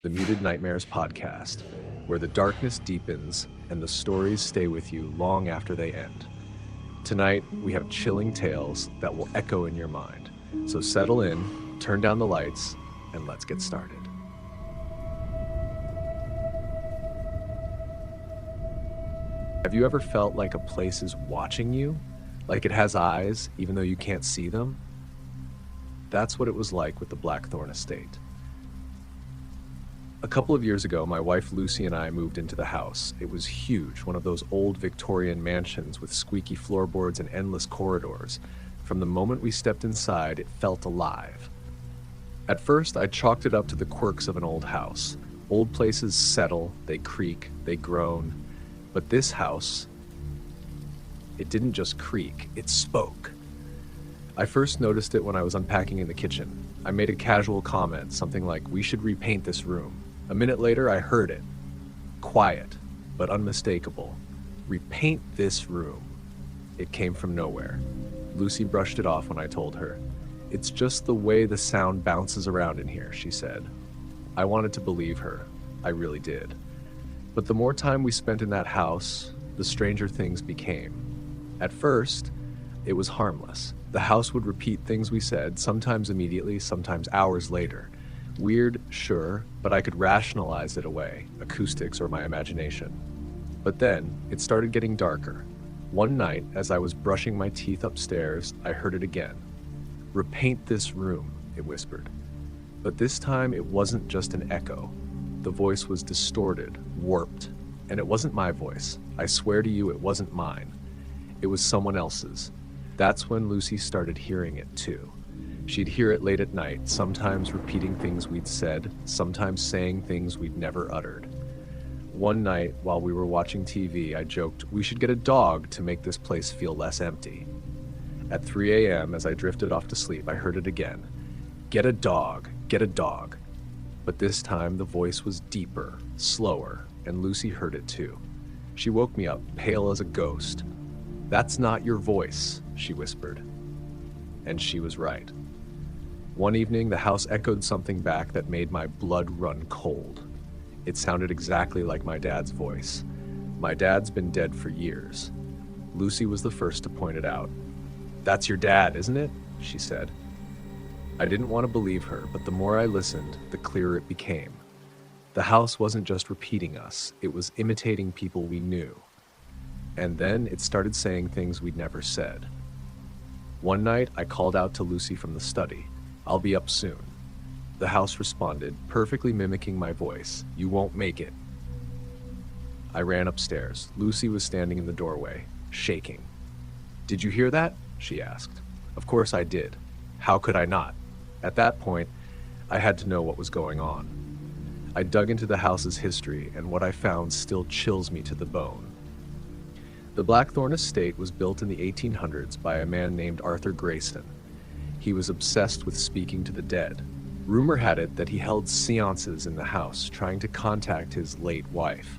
the Muted Nightmares podcast, where the darkness deepens and the stories stay with you long after they end. Tonight, we have chilling tales that will echo in your mind. So settle in, turn down the lights, and let's get started. Have you ever felt like a place is watching you? Like it has eyes, even though you can't see them? That's what it was like with the Blackthorn estate. A couple of years ago, my wife Lucy and I moved into the house. It was huge, one of those old Victorian mansions with squeaky floorboards and endless corridors. From the moment we stepped inside, it felt alive. At first, I chalked it up to the quirks of an old house. Old places settle, they creak, they groan. But this house, it didn't just creak, it spoke. I first noticed it when I was unpacking in the kitchen. I made a casual comment, something like, "We should repaint this room." A minute later, I heard it. Quiet, but unmistakable. "Repaint this room." It came from nowhere. Lucy brushed it off when I told her. "It's just the way the sound bounces around in here," she said. I wanted to believe her. I really did. But the more time we spent in that house, the stranger things became. At first, it was harmless. The house would repeat things we said, sometimes immediately, sometimes hours later. Weird, sure, but I could rationalize it away, acoustics or my imagination. But then, it started getting darker. One night, as I was brushing my teeth upstairs, I heard it again. "Repaint this room," it whispered. But this time, it wasn't just an echo. The voice was distorted, warped, and it wasn't my voice. I swear to you, it wasn't mine. It was someone else's. That's when Lucy started hearing it too. She'd hear it late at night, sometimes repeating things we'd said, sometimes saying things we'd never uttered. One night, while we were watching TV, I joked, "We should get a dog to make this place feel less empty." At 3 a.m., as I drifted off to sleep, I heard it again. "Get a dog, get a dog." But this time, the voice was deeper, slower, and Lucy heard it too. She woke me up, pale as a ghost. "That's not your voice," she whispered. And she was right. One evening, the house echoed something back that made my blood run cold. It sounded exactly like my dad's voice. My dad's been dead for years. Lucy was the first to point it out. "That's your dad, isn't it?" she said. I didn't want to believe her, but the more I listened, the clearer it became. The house wasn't just repeating us, it was imitating people we knew. And then it started saying things we'd never said. One night, I called out to Lucy from the study, "I'll be up soon." The house responded, perfectly mimicking my voice, "You won't make it." I ran upstairs. Lucy was standing in the doorway, shaking. "Did you hear that?" she asked. Of course I did. How could I not? At that point, I had to know what was going on. I dug into the house's history, and what I found still chills me to the bone. The Blackthorn estate was built in the 1800s by a man named Arthur Grayson. He was obsessed with speaking to the dead. Rumor had it that he held seances in the house, trying to contact his late wife.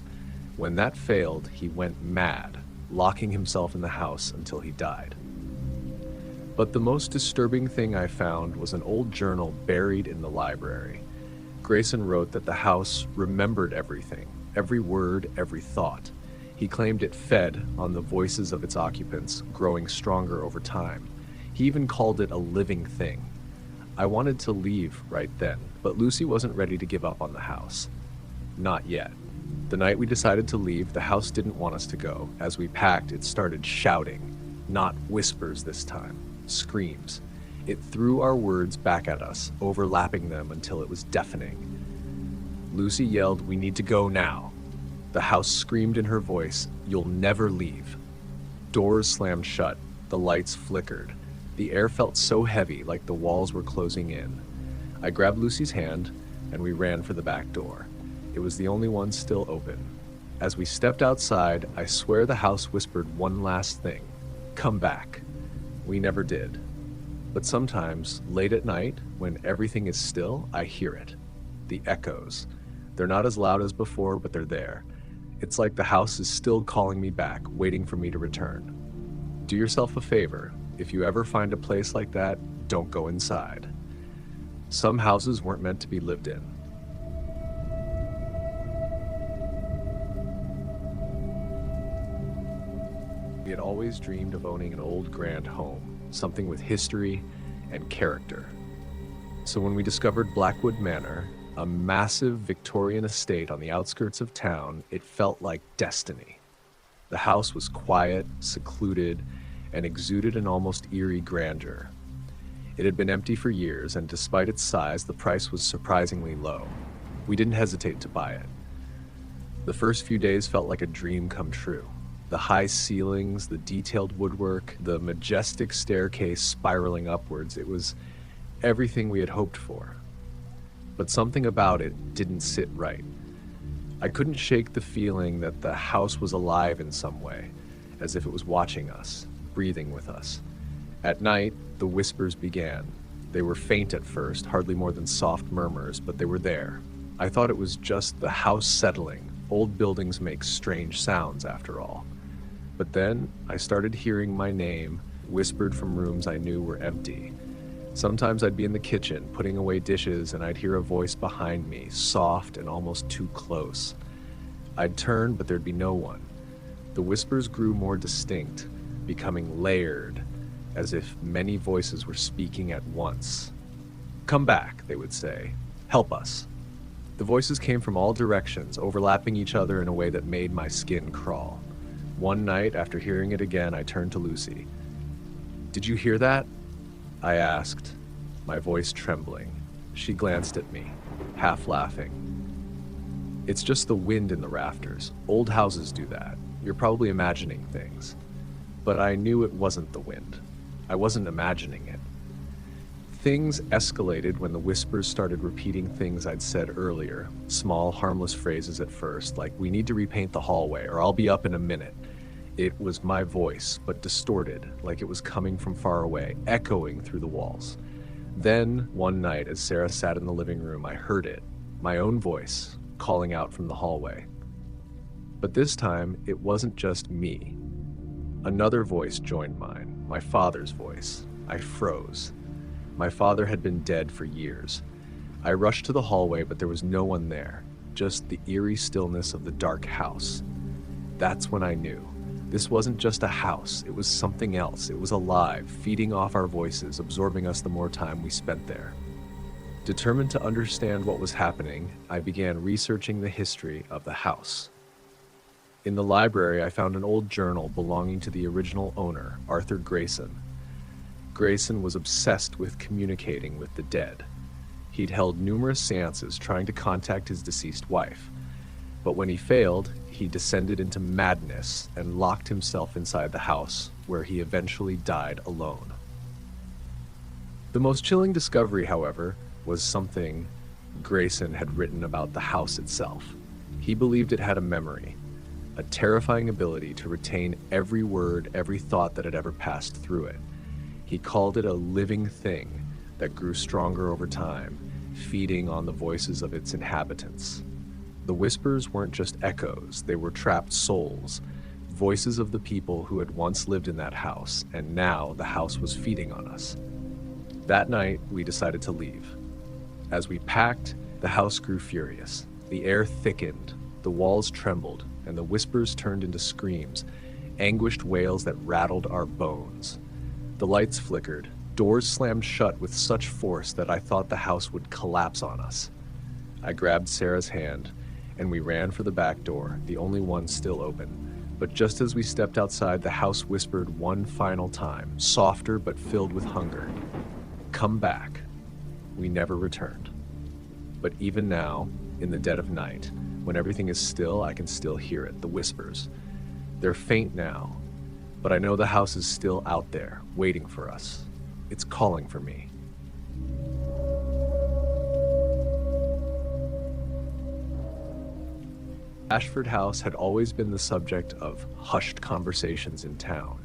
When that failed, he went mad, locking himself in the house until he died. But the most disturbing thing I found was an old journal buried in the library. Grayson wrote that the house remembered everything, every word, every thought. He claimed it fed on the voices of its occupants, growing stronger over time. He even called it a living thing. I wanted to leave right then, but Lucy wasn't ready to give up on the house. Not yet. The night we decided to leave, the house didn't want us to go. As we packed, it started shouting. Not whispers this time. Screams. It threw our words back at us, overlapping them until it was deafening. Lucy yelled, "We need to go now." The house screamed in her voice, "You'll never leave." Doors slammed shut. The lights flickered. The air felt so heavy, like the walls were closing in. I grabbed Lucy's hand, and we ran for the back door. It was the only one still open. As we stepped outside, I swear the house whispered one last thing. "Come back." We never did. But sometimes, late at night, when everything is still, I hear it. The echoes. They're not as loud as before, but they're there. It's like the house is still calling me back, waiting for me to return. Do yourself a favor. If you ever find a place like that, don't go inside. Some houses weren't meant to be lived in. We had always dreamed of owning an old grand home, something with history and character. So when we discovered Blackwood Manor, a massive Victorian estate on the outskirts of town, it felt like destiny. The house was quiet, secluded, and exuded an almost eerie grandeur. It had been empty for years, and despite its size, the price was surprisingly low. We didn't hesitate to buy it. The first few days felt like a dream come true. The high ceilings, the detailed woodwork, the majestic staircase spiraling upwards, it was everything we had hoped for. But something about it didn't sit right. I couldn't shake the feeling that the house was alive in some way, as if it was watching us, breathing with us. At night, the whispers began. They were faint at first, hardly more than soft murmurs, but they were there. I thought it was just the house settling. Old buildings make strange sounds, after all. But then I started hearing my name whispered from rooms I knew were empty. Sometimes I'd be in the kitchen, putting away dishes, and I'd hear a voice behind me, soft and almost too close. I'd turn, but there'd be no one. The whispers grew more distinct, becoming layered, as if many voices were speaking at once. "Come back," they would say. "Help us." The voices came from all directions, overlapping each other in a way that made my skin crawl. One night, after hearing it again, I turned to Lucy. "Did you hear that?" I asked, my voice trembling. She glanced at me, half laughing. "It's just the wind in the rafters. Old houses do that. You're probably imagining things." But I knew it wasn't the wind. I wasn't imagining it. Things escalated when the whispers started repeating things I'd said earlier, small, harmless phrases at first, like, "We need to repaint the hallway," or "I'll be up in a minute." It was my voice, but distorted, like it was coming from far away, echoing through the walls. Then, one night, as Sarah sat in the living room, I heard it, my own voice, calling out from the hallway. But this time, it wasn't just me. Another voice joined mine, my father's voice. I froze. My father had been dead for years. I rushed to the hallway, but there was no one there, just the eerie stillness of the dark house. That's when I knew. This wasn't just a house, it was something else. It was alive, feeding off our voices, absorbing us the more time we spent there. Determined to understand what was happening, I began researching the history of the house. In the library, I found an old journal belonging to the original owner, Arthur Grayson. Grayson was obsessed with communicating with the dead. He'd held numerous seances trying to contact his deceased wife. But when he failed, he descended into madness and locked himself inside the house, where he eventually died alone. The most chilling discovery, however, was something Grayson had written about the house itself. He believed it had a memory, a terrifying ability to retain every word, every thought that had ever passed through it. He called it a living thing that grew stronger over time, feeding on the voices of its inhabitants. The whispers weren't just echoes, they were trapped souls, voices of the people who had once lived in that house, and now the house was feeding on us. That night, we decided to leave. As we packed, the house grew furious. The air thickened, the walls trembled, and the whispers turned into screams, anguished wails that rattled our bones. The lights flickered, doors slammed shut with such force that I thought the house would collapse on us. I grabbed Sarah's hand, and we ran for the back door, the only one still open. But just as we stepped outside, the house whispered one final time, softer but filled with hunger. "Come back." We never returned. But even now, in the dead of night, when everything is still, I can still hear it, the whispers. They're faint now, but I know the house is still out there, waiting for us. It's calling for me. Ashford House had always been the subject of hushed conversations in town.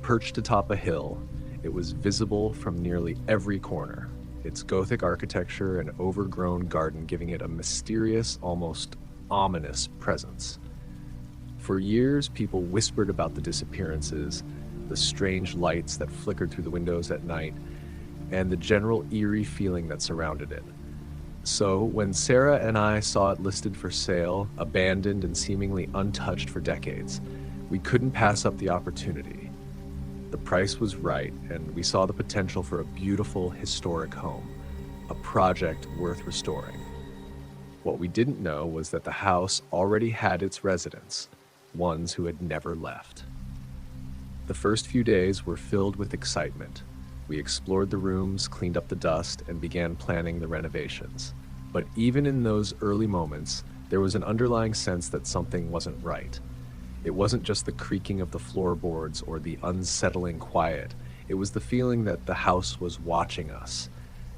Perched atop a hill, it was visible from nearly every corner, its Gothic architecture and overgrown garden giving it a mysterious, almost ominous presence. For years, people whispered about the disappearances, the strange lights that flickered through the windows at night, and the general eerie feeling that surrounded it. So, when Sarah and I saw it listed for sale, abandoned and seemingly untouched for decades, We couldn't pass up the opportunity. The price was right, and we saw the potential for a beautiful, historic home, a project worth restoring. What we didn't know was that the house already had its residents, ones who had never left. The first few days were filled with excitement. We explored the rooms, cleaned up the dust, and began planning the renovations. But even in those early moments, there was an underlying sense that something wasn't right. It wasn't just the creaking of the floorboards or the unsettling quiet. It was the feeling that the house was watching us,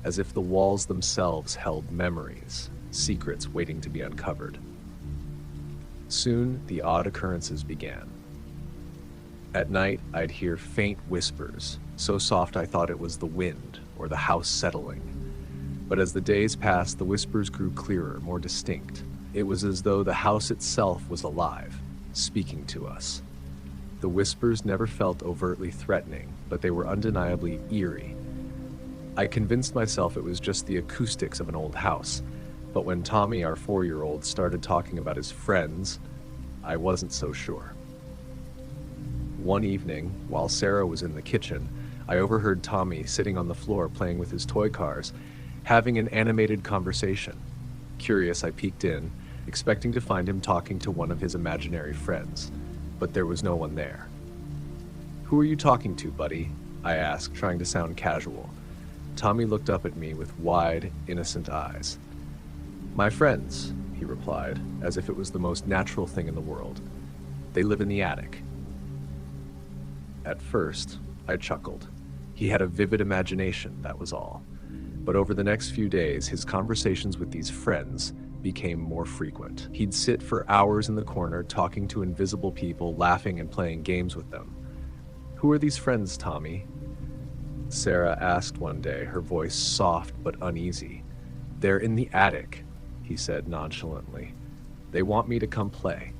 as if the walls themselves held memories, secrets waiting to be uncovered. Soon, the odd occurrences began. At night, I'd hear faint whispers, so soft I thought it was the wind or the house settling. But as the days passed, the whispers grew clearer, more distinct. It was as though the house itself was alive, speaking to us. The whispers never felt overtly threatening, but they were undeniably eerie. I convinced myself it was just the acoustics of an old house, but when Tommy, our 4-year-old, started talking about his friends, I wasn't so sure. One evening, while Sarah was in the kitchen, I overheard Tommy sitting on the floor playing with his toy cars, having an animated conversation. Curious, I peeked in, expecting to find him talking to one of his imaginary friends, but there was no one there. "Who are you talking to, buddy?" I asked, trying to sound casual. Tommy looked up at me with wide, innocent eyes. "My friends," he replied, as if it was the most natural thing in the world. "They live in the attic." At first, I chuckled. He had a vivid imagination, that was all. But over the next few days, his conversations with these friends became more frequent. He'd sit for hours in the corner talking to invisible people, laughing and playing games with them. "Who are these friends, Tommy?" Sarah asked one day, her voice soft but uneasy. "They're in the attic," he said nonchalantly. "They want me to come play."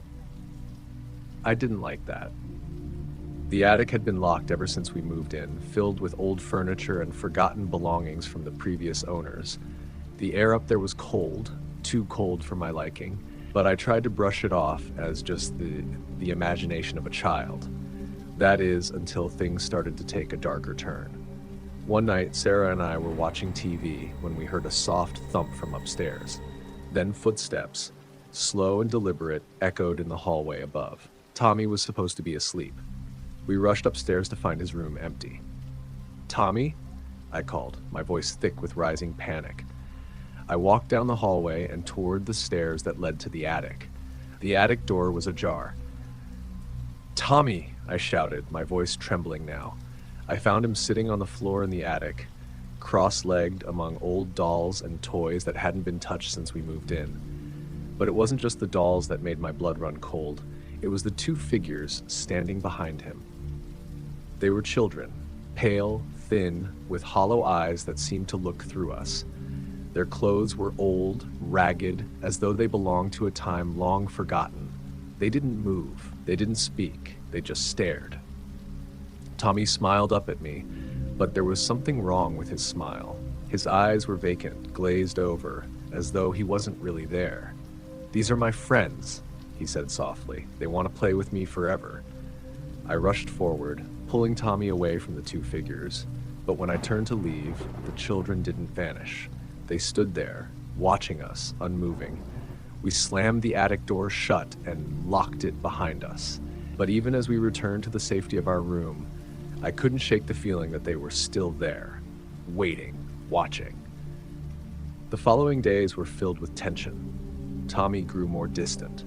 I didn't like that. The attic had been locked ever since we moved in, filled with old furniture and forgotten belongings from the previous owners. The air up there was cold, too cold for my liking, but I tried to brush it off as just the imagination of a child. That is, until things started to take a darker turn. One night, Sarah and I were watching TV when we heard a soft thump from upstairs. Then footsteps, slow and deliberate, echoed in the hallway above. Tommy was supposed to be asleep. We rushed upstairs to find his room empty. "Tommy?" I called, my voice thick with rising panic. I walked down the hallway and toward the stairs that led to the attic. The attic door was ajar. "Tommy!" I shouted, my voice trembling now. I found him sitting on the floor in the attic, cross-legged among old dolls and toys that hadn't been touched since we moved in. But it wasn't just the dolls that made my blood run cold. It was the two figures standing behind him. They were children, pale, thin, with hollow eyes that seemed to look through us. Their clothes were old, ragged, as though they belonged to a time long forgotten. They didn't move, they didn't speak, they just stared. Tommy smiled up at me, but there was something wrong with his smile. His eyes were vacant, glazed over, as though he wasn't really there. "These are my friends," he said softly. "They want to play with me forever." I rushed forward, pulling Tommy away from the two figures, but when I turned to leave, the children didn't vanish. They stood there, watching us, unmoving. We slammed the attic door shut and locked it behind us. But even as we returned to the safety of our room, I couldn't shake the feeling that they were still there, waiting, watching. The following days were filled with tension. Tommy grew more distant.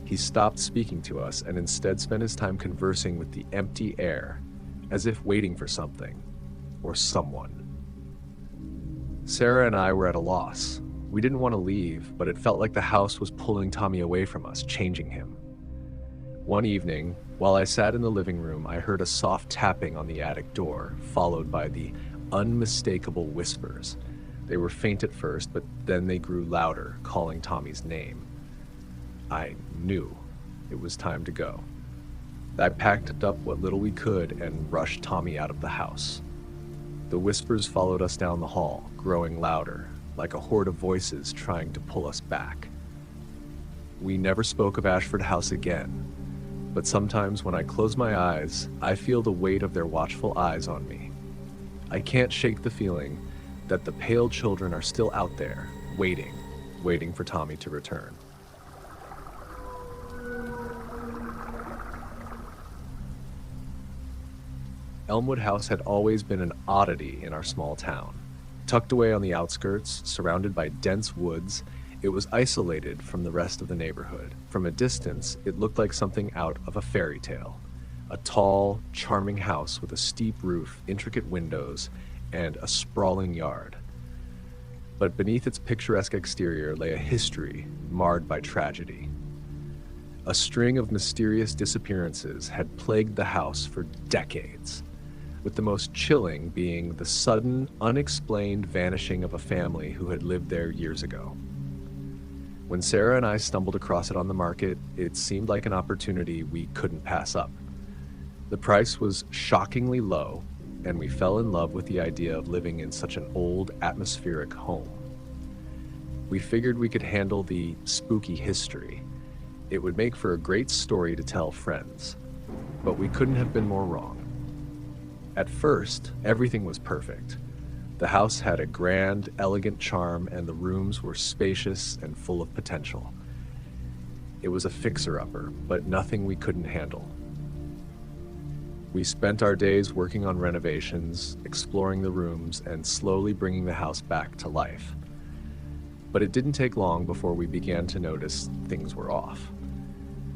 He stopped speaking to us and instead spent his time conversing with the empty air, as if waiting for something, or someone. Sarah and I were at a loss. We didn't want to leave, but it felt like the house was pulling Tommy away from us, changing him. One evening, while I sat in the living room, I heard a soft tapping on the attic door, followed by the unmistakable whispers. They were faint at first, but then they grew louder, calling Tommy's name. I knew it was time to go. I packed up what little we could and rushed Tommy out of the house. The whispers followed us down the hall, growing louder, like a horde of voices trying to pull us back. We never spoke of Ashford House again, But sometimes when I close my eyes, I feel the weight of their watchful eyes on me. I can't shake the feeling that the pale children are still out there, waiting for Tommy to return. Elmwood House had always been an oddity in our small town. Tucked away on the outskirts, surrounded by dense woods, it was isolated from the rest of the neighborhood. From a distance, it looked like something out of a fairy tale. A tall, charming house with a steep roof, intricate windows, and a sprawling yard. But beneath its picturesque exterior lay a history marred by tragedy. A string of mysterious disappearances had plagued the house for decades, with the most chilling being the sudden, unexplained vanishing of a family who had lived there years ago. When Sarah and I stumbled across it on the market, it seemed like an opportunity we couldn't pass up. The price was shockingly low, and we fell in love with the idea of living in such an old, atmospheric home. We figured we could handle the spooky history. It would make for a great story to tell friends, but we couldn't have been more wrong. At first, everything was perfect. The house had a grand, elegant charm, and the rooms were spacious and full of potential. It was a fixer-upper, but nothing we couldn't handle. We spent our days working on renovations, exploring the rooms, and slowly bringing the house back to life. But it didn't take long before we began to notice things were off.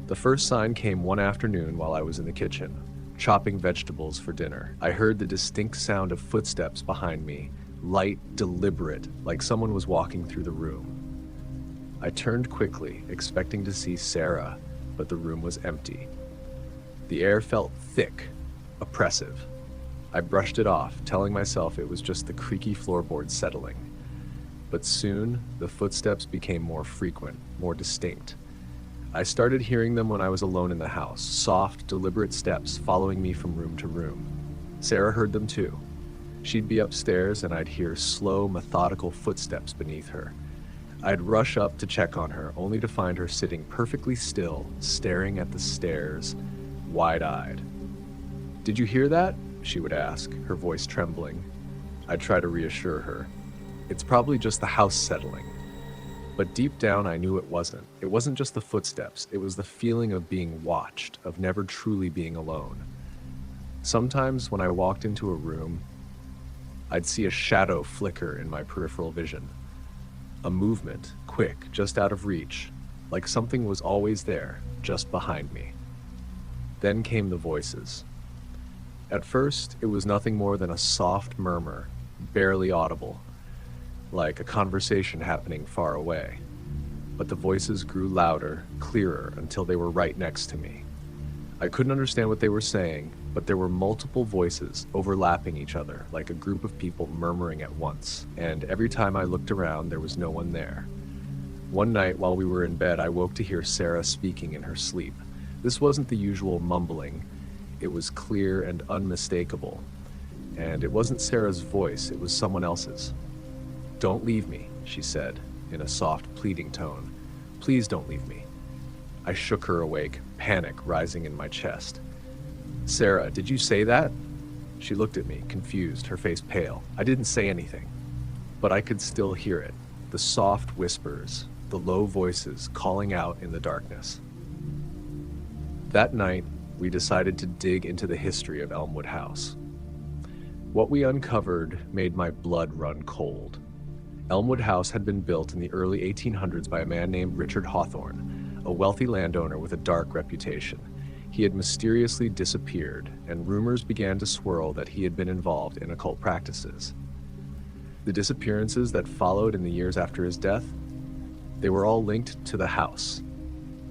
The first sign came one afternoon while I was in the kitchen, chopping vegetables for dinner. I heard the distinct sound of footsteps behind me, light, deliberate, like someone was walking through the room. I turned quickly, expecting to see Sarah, but the room was empty. The air felt thick, oppressive. I brushed it off, telling myself it was just the creaky floorboards settling. But soon, the footsteps became more frequent, more distinct. I started hearing them when I was alone in the house, soft, deliberate steps following me from room to room. Sarah heard them too. She'd be upstairs and I'd hear slow, methodical footsteps beneath her. I'd rush up to check on her, only to find her sitting perfectly still, staring at the stairs, wide-eyed. "Did you hear that?" she would ask, her voice trembling. I'd try to reassure her. "It's probably just the house settling." But deep down, I knew it wasn't. It wasn't just the footsteps. It was the feeling of being watched, of never truly being alone. Sometimes when I walked into a room, I'd see a shadow flicker in my peripheral vision. A movement, quick, just out of reach, like something was always there, just behind me. Then came the voices. At first, it was nothing more than a soft murmur, barely audible, like a conversation happening far away. But the voices grew louder, clearer, until they were right next to me. I couldn't understand what they were saying, but there were multiple voices overlapping each other, like a group of people murmuring at once. And every time I looked around, there was no one there. One night while we were in bed, I woke to hear Sarah speaking in her sleep. This wasn't the usual mumbling. It was clear and unmistakable. And it wasn't Sarah's voice, it was someone else's. "Don't leave me," she said, in a soft, pleading tone. "Please don't leave me." I shook her awake, panic rising in my chest. "Sarah, did you say that?" She looked at me, confused, her face pale. I didn't say anything, but I could still hear it, the soft whispers, the low voices calling out in the darkness. That night, we decided to dig into the history of Elmwood House. What we uncovered made my blood run cold. Elmwood House had been built in the early 1800s by a man named Richard Hawthorne, a wealthy landowner with a dark reputation. He had mysteriously disappeared, and rumors began to swirl that he had been involved in occult practices. The disappearances that followed in the years after his death, they were all linked to the house.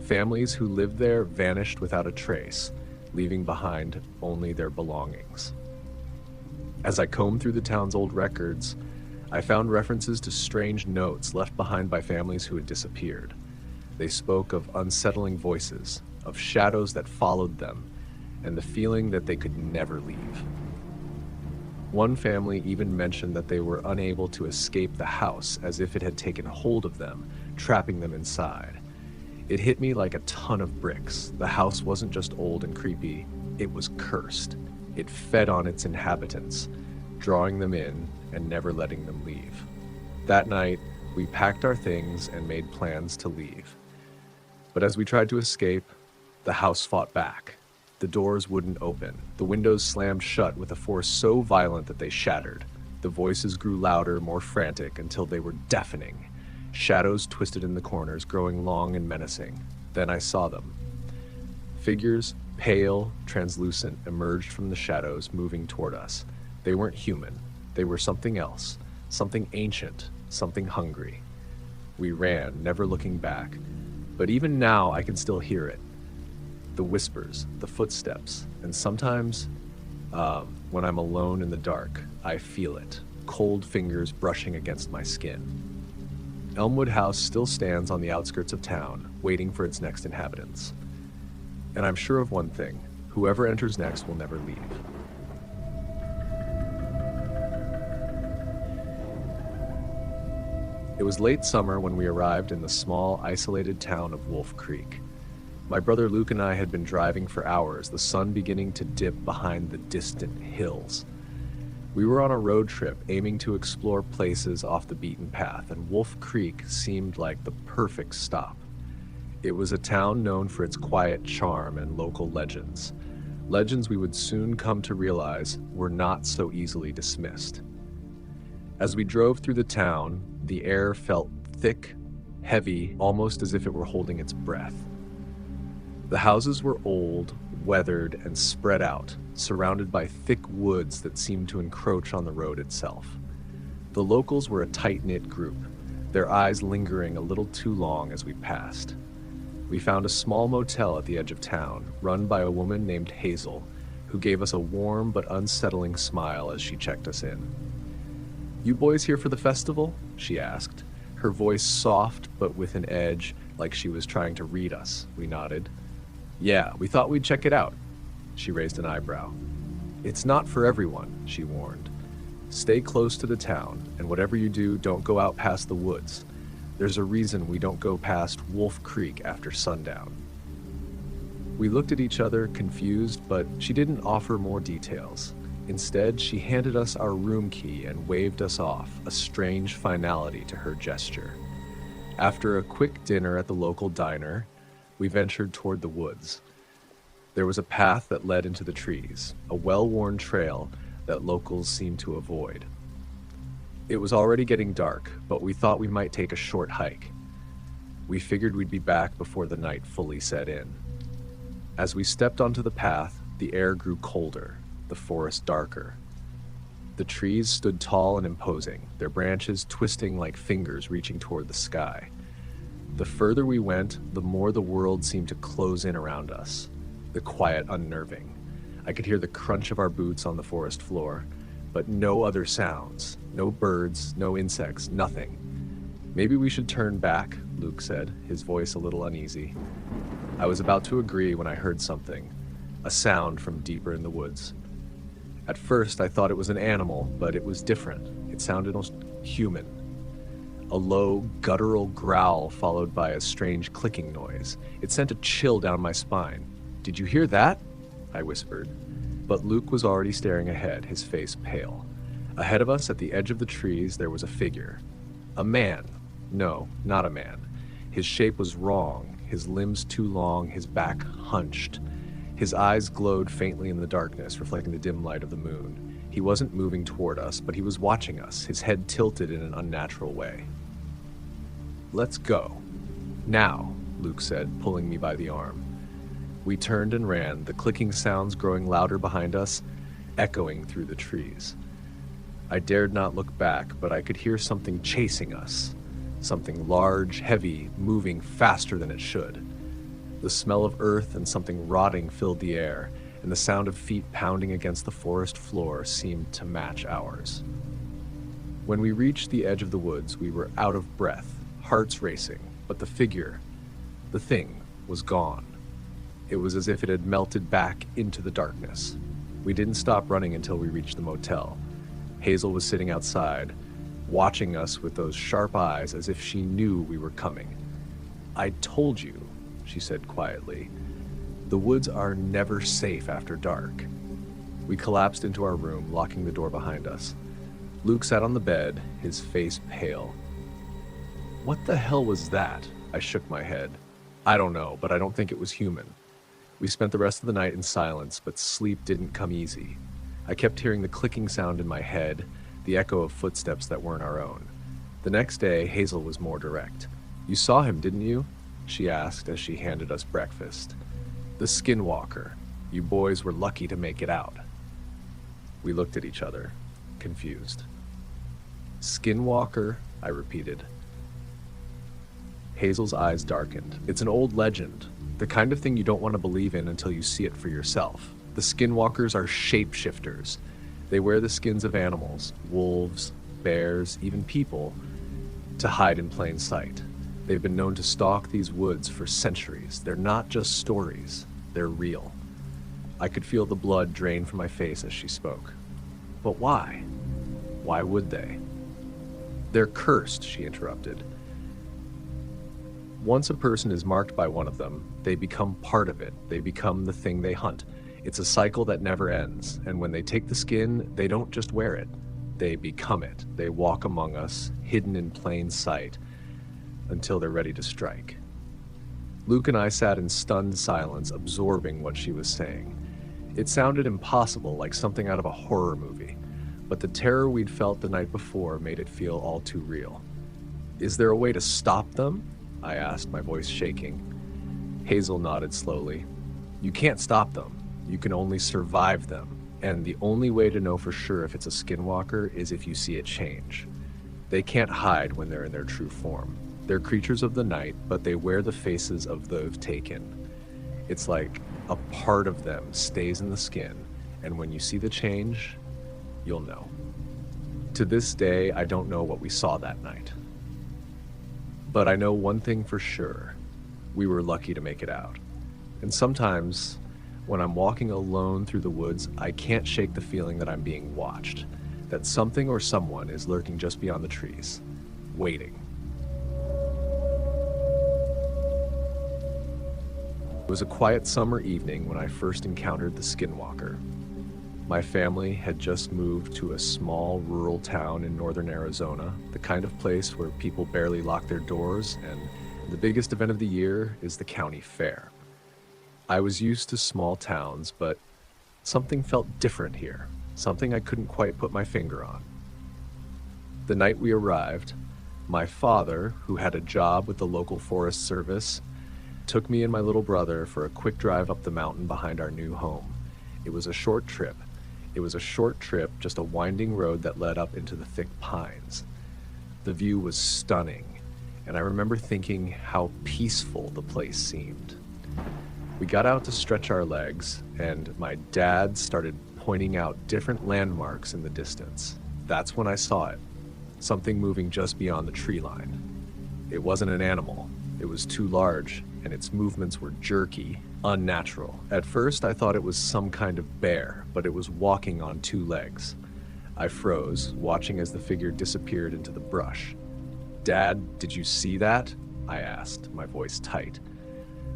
Families who lived there vanished without a trace, leaving behind only their belongings. As I combed through the town's old records, I found references to strange notes left behind by families who had disappeared. They spoke of unsettling voices, of shadows that followed them, and the feeling that they could never leave. One family even mentioned that they were unable to escape the house, as if it had taken hold of them, trapping them inside. It hit me like a ton of bricks. The house wasn't just old and creepy, it was cursed. It fed on its inhabitants, drawing them in and never letting them leave. That night, we packed our things and made plans to leave. But as we tried to escape, the house fought back. The doors wouldn't open. The windows slammed shut with a force so violent that they shattered. The voices grew louder, more frantic, until they were deafening. Shadows twisted in the corners, growing long and menacing. Then I saw them. Figures, pale, translucent, emerged from the shadows, moving toward us. They weren't human. They were something else, something ancient, something hungry. We ran, never looking back. But even now, I can still hear it. The whispers, the footsteps, and sometimes, when I'm alone in the dark, I feel it, cold fingers brushing against my skin. Elmwood House still stands on the outskirts of town, waiting for its next inhabitants. And I'm sure of one thing, whoever enters next will never leave. It was late summer when we arrived in the small, isolated town of Wolf Creek. My brother Luke and I had been driving for hours, the sun beginning to dip behind the distant hills. We were on a road trip, aiming to explore places off the beaten path, and Wolf Creek seemed like the perfect stop. It was a town known for its quiet charm and local legends. Legends we would soon come to realize were not so easily dismissed. As we drove through the town, the air felt thick, heavy, almost as if it were holding its breath. The houses were old, weathered, and spread out, surrounded by thick woods that seemed to encroach on the road itself. The locals were a tight-knit group, their eyes lingering a little too long as we passed. We found a small motel at the edge of town, run by a woman named Hazel, who gave us a warm but unsettling smile as she checked us in. "You boys here for the festival?" she asked, her voice soft but with an edge, like she was trying to read us. We nodded. "Yeah, we thought we'd check it out." She raised an eyebrow. "It's not for everyone," she warned. "Stay close to the town, and whatever you do, don't go out past the woods. There's a reason we don't go past Wolf Creek after sundown." We looked at each other, confused, but she didn't offer more details. Instead, she handed us our room key and waved us off, a strange finality to her gesture. After a quick dinner at the local diner, we ventured toward the woods. There was a path that led into the trees, a well-worn trail that locals seemed to avoid. It was already getting dark, but we thought we might take a short hike. We figured we'd be back before the night fully set in. As we stepped onto the path, the air grew colder, the forest darker. The trees stood tall and imposing, their branches twisting like fingers reaching toward the sky. The further we went, the more the world seemed to close in around us, the quiet unnerving. I could hear the crunch of our boots on the forest floor, but no other sounds, no birds, no insects, nothing. "Maybe we should turn back," Luke said, his voice a little uneasy. I was about to agree when I heard something, a sound from deeper in the woods. At first, I thought it was an animal, but it was different. It sounded almost human. A low, guttural growl followed by a strange clicking noise. It sent a chill down my spine. "Did you hear that?" I whispered. But Luke was already staring ahead, his face pale. Ahead of us, at the edge of the trees, there was a figure. A man. No, not a man. His shape was wrong, his limbs too long, his back hunched. His eyes glowed faintly in the darkness, reflecting the dim light of the moon. He wasn't moving toward us, but he was watching us, his head tilted in an unnatural way. "Let's go. Now," Luke said, pulling me by the arm. We turned and ran, the clicking sounds growing louder behind us, echoing through the trees. I dared not look back, but I could hear something chasing us. Something large, heavy, moving faster than it should. The smell of earth and something rotting filled the air, and the sound of feet pounding against the forest floor seemed to match ours. When we reached the edge of the woods, we were out of breath, hearts racing, but the thing, was gone. It was as if it had melted back into the darkness. We didn't stop running until we reached the motel. Hazel was sitting outside, watching us with those sharp eyes as if she knew we were coming. "I told you," she said quietly. The woods are never safe after dark. We collapsed into our room, locking the door behind us. Luke sat on the bed, his face pale. What the hell was that? I shook my head. I don't know, but I don't think it was human. We spent the rest of the night in silence, but sleep didn't come easy. I kept hearing the clicking sound in my head, the echo of footsteps that weren't our own. The next day, Hazel was more direct. You saw him, didn't you? She asked as she handed us breakfast. The skinwalker. You boys were lucky to make it out. We looked at each other, confused. Skinwalker, I repeated. Hazel's eyes darkened. It's an old legend, the kind of thing you don't want to believe in until you see it for yourself. The skinwalkers are shapeshifters. They wear the skins of animals, wolves, bears, even people, to hide in plain sight. They've been known to stalk these woods for centuries. They're not just stories, they're real. I could feel the blood drain from my face as she spoke. But why? Why would they? They're cursed, she interrupted. Once a person is marked by one of them, they become part of it. They become the thing they hunt. It's a cycle that never ends, and when they take the skin, they don't just wear it. They become it. They walk among us, hidden in plain sight, until they're ready to strike. Luke and I sat in stunned silence, absorbing what she was saying. It sounded impossible, like something out of a horror movie, but the terror we'd felt the night before made it feel all too real. Is there a way to stop them? I asked, my voice shaking. Hazel nodded slowly. You can't stop them. You can only survive them. And the only way to know for sure if it's a skinwalker is if you see it change. They can't hide when they're in their true form. They're creatures of the night, but they wear the faces of those taken. It's like a part of them stays in the skin, and when you see the change, you'll know. To this day, I don't know what we saw that night. But I know one thing for sure. We were lucky to make it out. And sometimes, when I'm walking alone through the woods, I can't shake the feeling that I'm being watched, that something or someone is lurking just beyond the trees, waiting. It was a quiet summer evening when I first encountered the skinwalker. My family had just moved to a small rural town in northern Arizona, the kind of place where people barely lock their doors, and the biggest event of the year is the county fair. I was used to small towns, but something felt different here, something I couldn't quite put my finger on. The night we arrived, my father, who had a job with the local Forest Service, took me and my little brother for a quick drive up the mountain behind our new home. It was a short trip. Just a winding road that led up into the thick pines. The view was stunning, and I remember thinking how peaceful the place seemed. We got out to stretch our legs, and my dad started pointing out different landmarks in the distance. That's when I saw it, something moving just beyond the tree line. It wasn't an animal. It was too large, and its movements were jerky, unnatural. At first, I thought it was some kind of bear, but it was walking on two legs. I froze, watching as the figure disappeared into the brush. Dad, did you see that? I asked, my voice tight.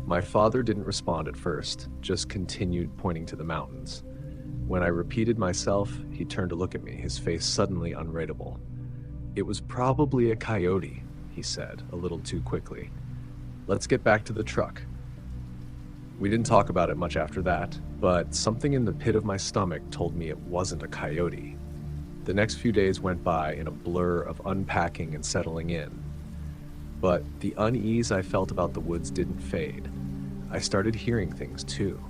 My father didn't respond at first, just continued pointing to the mountains. When I repeated myself, he turned to look at me, his face suddenly unreadable. It was probably a coyote, he said, a little too quickly. Let's get back to the truck. We didn't talk about it much after that, but something in the pit of my stomach told me it wasn't a coyote. The next few days went by in a blur of unpacking and settling in. But the unease I felt about the woods didn't fade. I started hearing things too.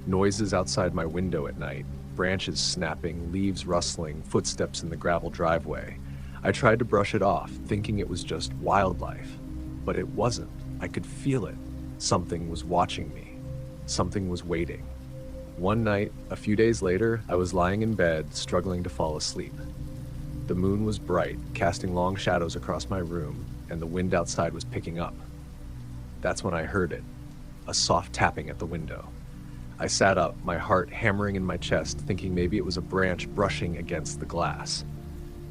Noises outside my window at night, branches snapping, leaves rustling, footsteps in the gravel driveway. I tried to brush it off, thinking it was just wildlife. But it wasn't. I could feel it. Something was watching me. Something was waiting. One night, a few days later, I was lying in bed, struggling to fall asleep. The moon was bright, casting long shadows across my room, and the wind outside was picking up. That's when I heard it, a soft tapping at the window. I sat up, my heart hammering in my chest, thinking maybe it was a branch brushing against the glass.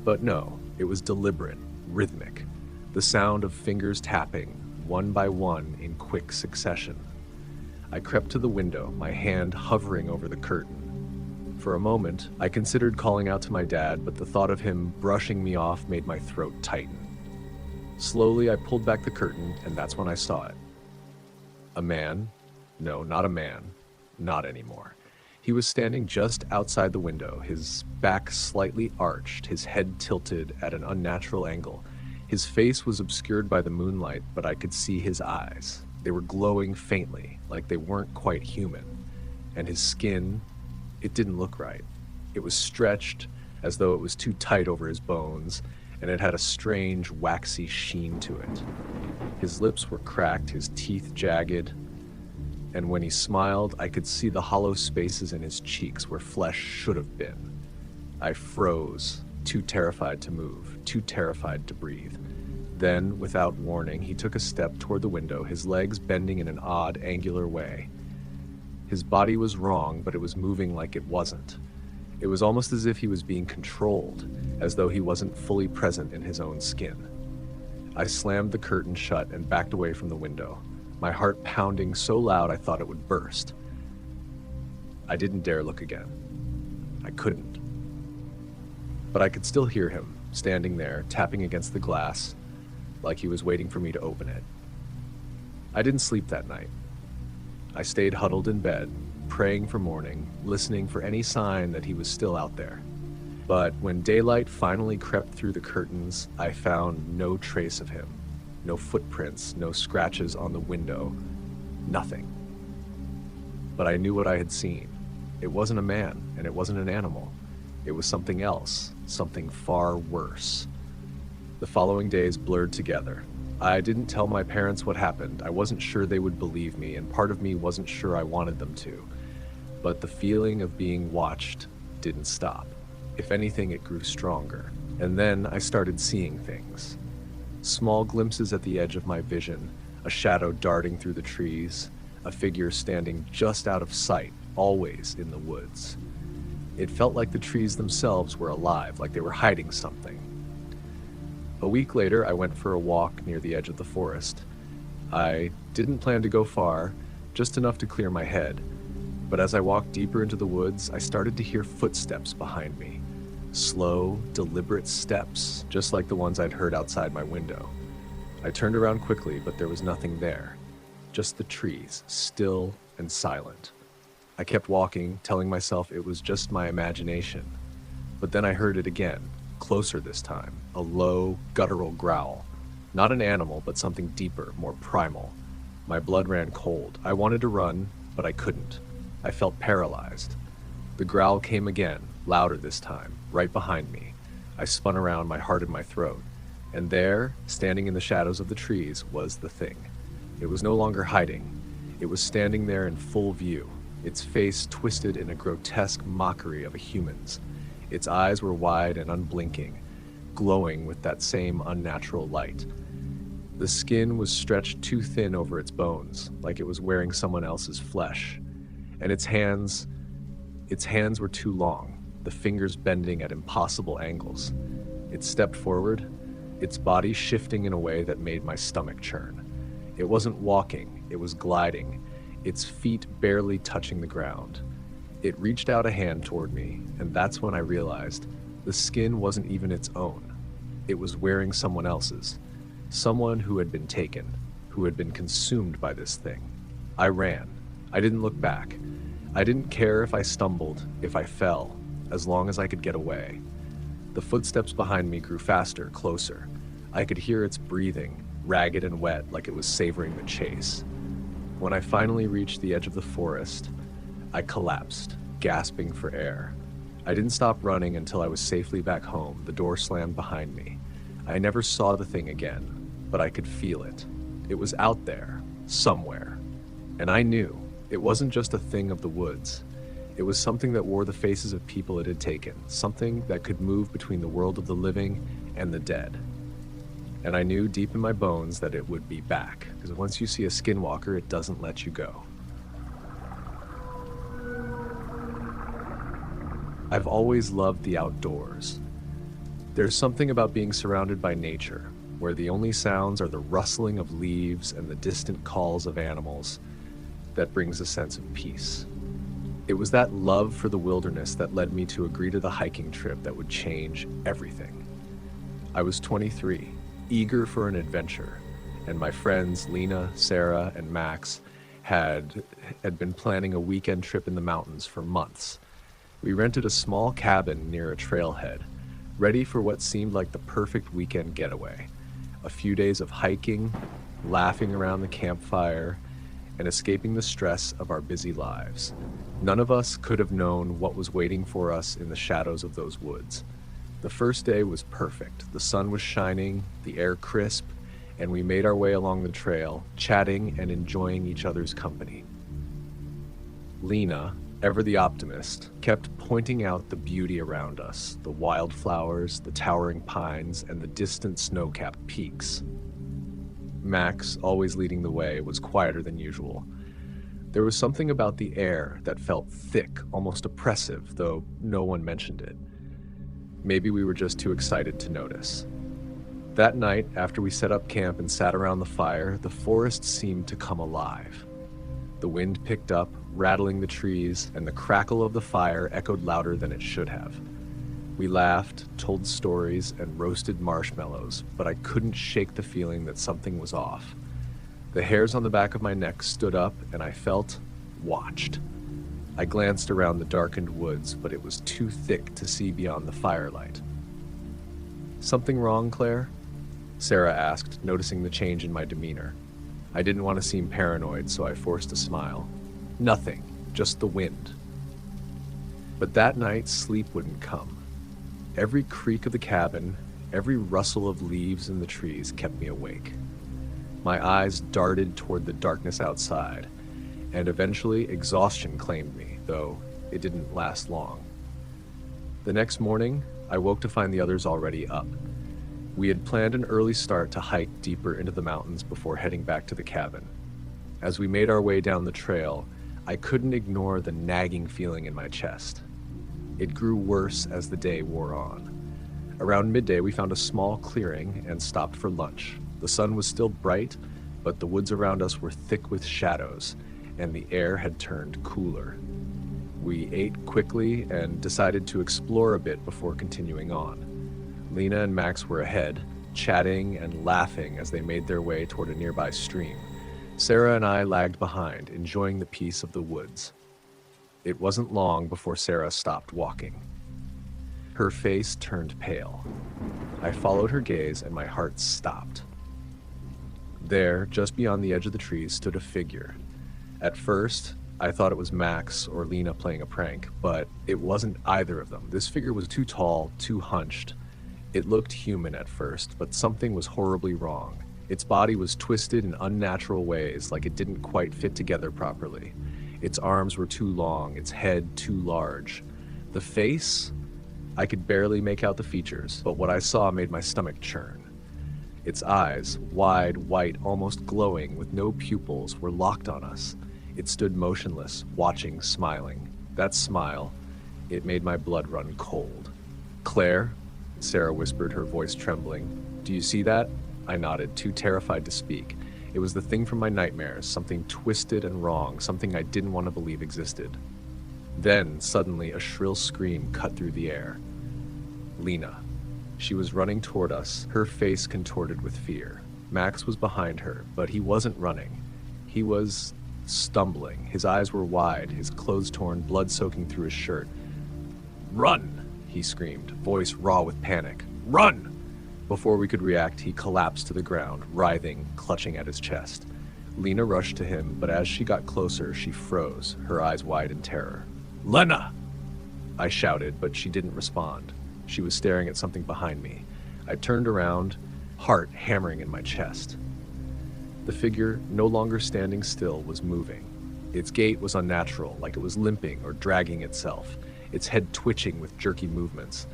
But no, it was deliberate, rhythmic. The sound of fingers tapping, one by one in quick succession. I crept to the window, my hand hovering over the curtain. For a moment, I considered calling out to my dad, but the thought of him brushing me off made my throat tighten. Slowly, I pulled back the curtain, and that's when I saw it. A man. No, not a man. Not anymore. He was standing just outside the window, his back slightly arched, his head tilted at an unnatural angle. His face was obscured by the moonlight, but I could see his eyes. They were glowing faintly, like they weren't quite human. And his skin, it didn't look right. It was stretched as though it was too tight over his bones, and it had a strange, waxy sheen to it. His lips were cracked, his teeth jagged, and when he smiled, I could see the hollow spaces in his cheeks where flesh should have been. I froze, too terrified to move, too terrified to breathe. Then, without warning, he took a step toward the window, his legs bending in an odd, angular way. His body was wrong, but it was moving like it wasn't. It was almost as if he was being controlled, as though he wasn't fully present in his own skin. I slammed the curtain shut and backed away from the window, my heart pounding so loud I thought it would burst. I didn't dare look again. I couldn't. But I could still hear him, standing there, tapping against the glass, like he was waiting for me to open it. I didn't sleep that night. I stayed huddled in bed, praying for morning, listening for any sign that he was still out there. But when daylight finally crept through the curtains, I found no trace of him. No footprints, no scratches on the window, nothing. But I knew what I had seen. It wasn't a man, and it wasn't an animal. It was something else, something far worse. The following days blurred together. I didn't tell my parents what happened. I wasn't sure they would believe me, and part of me wasn't sure I wanted them to. But the feeling of being watched didn't stop. If anything, it grew stronger. And then I started seeing things. Small glimpses at the edge of my vision, a shadow darting through the trees, a figure standing just out of sight, always in the woods. It felt like the trees themselves were alive, like they were hiding something. A week later, I went for a walk near the edge of the forest. I didn't plan to go far, just enough to clear my head. But as I walked deeper into the woods, I started to hear footsteps behind me. Slow, deliberate steps, just like the ones I'd heard outside my window. I turned around quickly, but there was nothing there. Just the trees, still and silent. I kept walking, telling myself it was just my imagination. But then I heard it again, closer this time, a low, guttural growl. Not an animal, but something deeper, more primal. My blood ran cold. I wanted to run, but I couldn't. I felt paralyzed. The growl came again, louder this time, right behind me. I spun around, my heart in my throat. And there, standing in the shadows of the trees, was the thing. It was no longer hiding. It was standing there in full view, its face twisted in a grotesque mockery of a human's. Its eyes were wide and unblinking, glowing with that same unnatural light. The skin was stretched too thin over its bones, like it was wearing someone else's flesh. And its hands were too long, the fingers bending at impossible angles. It stepped forward, its body shifting in a way that made my stomach churn. It wasn't walking, it was gliding, its feet barely touching the ground. It reached out a hand toward me, and that's when I realized the skin wasn't even its own. It was wearing someone else's. Someone who had been taken, who had been consumed by this thing. I ran. I didn't look back. I didn't care if I stumbled, if I fell, as long as I could get away. The footsteps behind me grew faster, closer. I could hear its breathing, ragged and wet, like it was savoring the chase. When I finally reached the edge of the forest, I collapsed, gasping for air. I didn't stop running until I was safely back home, the door slammed behind me. I never saw the thing again, but I could feel it. It was out there, somewhere. And I knew it wasn't just a thing of the woods. It was something that wore the faces of people it had taken, something that could move between the world of the living and the dead. And I knew deep in my bones that it would be back, because once you see a skinwalker, it doesn't let you go. I've always loved the outdoors. There's something about being surrounded by nature, where the only sounds are the rustling of leaves and the distant calls of animals that brings a sense of peace. It was that love for the wilderness that led me to agree to the hiking trip that would change everything. I was 23, eager for an adventure, and my friends Lena, Sarah, and Max had been planning a weekend trip in the mountains for months. We rented a small cabin near a trailhead, ready for what seemed like the perfect weekend getaway. A few days of hiking, laughing around the campfire, and escaping the stress of our busy lives. None of us could have known what was waiting for us in the shadows of those woods. The first day was perfect. The sun was shining, the air crisp, and we made our way along the trail, chatting and enjoying each other's company. Lena, ever the optimist, kept pointing out the beauty around us, the wildflowers, the towering pines, and the distant snow-capped peaks. Max, always leading the way, was quieter than usual. There was something about the air that felt thick, almost oppressive, though no one mentioned it. Maybe we were just too excited to notice. That night, after we set up camp and sat around the fire, the forest seemed to come alive. The wind picked up, rattling the trees, and the crackle of the fire echoed louder than it should have. We laughed, told stories, and roasted marshmallows, but I couldn't shake the feeling that something was off. The hairs on the back of my neck stood up, and I felt watched. I glanced around the darkened woods, but it was too thick to see beyond the firelight. "Something wrong, Claire?" Sarah asked, noticing the change in my demeanor. I didn't want to seem paranoid, so I forced a smile. "Nothing, just the wind." But that night, sleep wouldn't come. Every creak of the cabin, every rustle of leaves in the trees kept me awake. My eyes darted toward the darkness outside, and eventually exhaustion claimed me, though it didn't last long. The next morning, I woke to find the others already up. We had planned an early start to hike deeper into the mountains before heading back to the cabin. As we made our way down the trail, I couldn't ignore the nagging feeling in my chest. It grew worse as the day wore on. Around midday, we found a small clearing and stopped for lunch. The sun was still bright, but the woods around us were thick with shadows, and the air had turned cooler. We ate quickly and decided to explore a bit before continuing on. Lena and Max were ahead, chatting and laughing as they made their way toward a nearby stream. Sarah and I lagged behind, enjoying the peace of the woods. It wasn't long before Sarah stopped walking. Her face turned pale. I followed her gaze and my heart stopped. There, just beyond the edge of the trees, stood a figure. At first, I thought it was Max or Lena playing a prank, but it wasn't either of them. This figure was too tall, too hunched. It looked human at first, but something was horribly wrong. Its body was twisted in unnatural ways, like it didn't quite fit together properly. Its arms were too long, its head too large. The face? I could barely make out the features, but what I saw made my stomach churn. Its eyes, wide, white, almost glowing, with no pupils, were locked on us. It stood motionless, watching, smiling. That smile, it made my blood run cold. "Claire?" Sarah whispered, her voice trembling. "Do you see that?" I nodded, too terrified to speak. It was the thing from my nightmares, something twisted and wrong, something I didn't want to believe existed. Then, suddenly, a shrill scream cut through the air. Lena. She was running toward us, her face contorted with fear. Max was behind her, but he wasn't running. He was stumbling. His eyes were wide, his clothes torn, blood soaking through his shirt. "Run!" he screamed, voice raw with panic. "Run!" Before we could react, he collapsed to the ground, writhing, clutching at his chest. Lena rushed to him, but as she got closer, she froze, her eyes wide in terror. "Lena!" I shouted, but she didn't respond. She was staring at something behind me. I turned around, heart hammering in my chest. The figure, no longer standing still, was moving. Its gait was unnatural, like it was limping or dragging itself, its head twitching with jerky movements.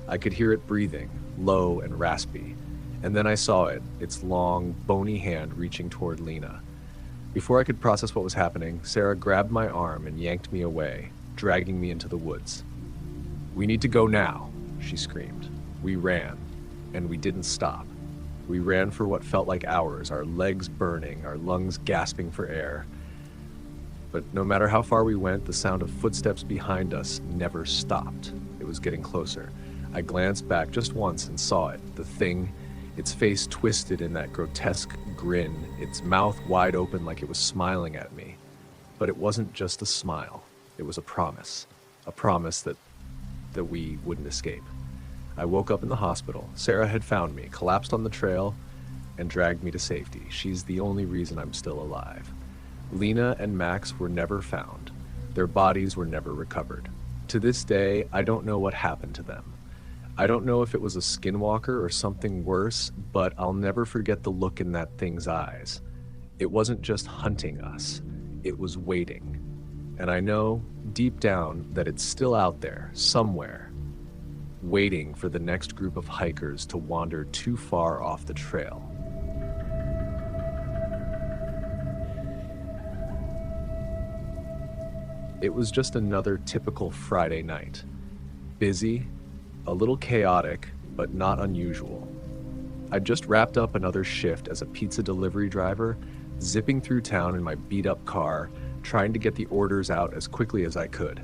I could hear it breathing, low and raspy. And then I saw it, its long, bony hand reaching toward Lena. Before I could process what was happening, Sarah grabbed my arm and yanked me away, dragging me into the woods. "We need to go now," she screamed. We ran, and we didn't stop. We ran for what felt like hours, our legs burning, our lungs gasping for air. But no matter how far we went, the sound of footsteps behind us never stopped. It was getting closer. I glanced back just once and saw it, the thing, its face twisted in that grotesque grin, its mouth wide open like it was smiling at me. But it wasn't just a smile. It was a promise that we wouldn't escape. I woke up in the hospital. Sarah had found me, collapsed on the trail, and dragged me to safety. She's the only reason I'm still alive. Lena and Max were never found. Their bodies were never recovered. To this day, I don't know what happened to them. I don't know if it was a skinwalker or something worse, but I'll never forget the look in that thing's eyes. It wasn't just hunting us, it was waiting. And I know, deep down, that it's still out there, somewhere, waiting for the next group of hikers to wander too far off the trail. It was just another typical Friday night. Busy, a little chaotic, but not unusual. I'd just wrapped up another shift as a pizza delivery driver, zipping through town in my beat-up car, trying to get the orders out as quickly as I could.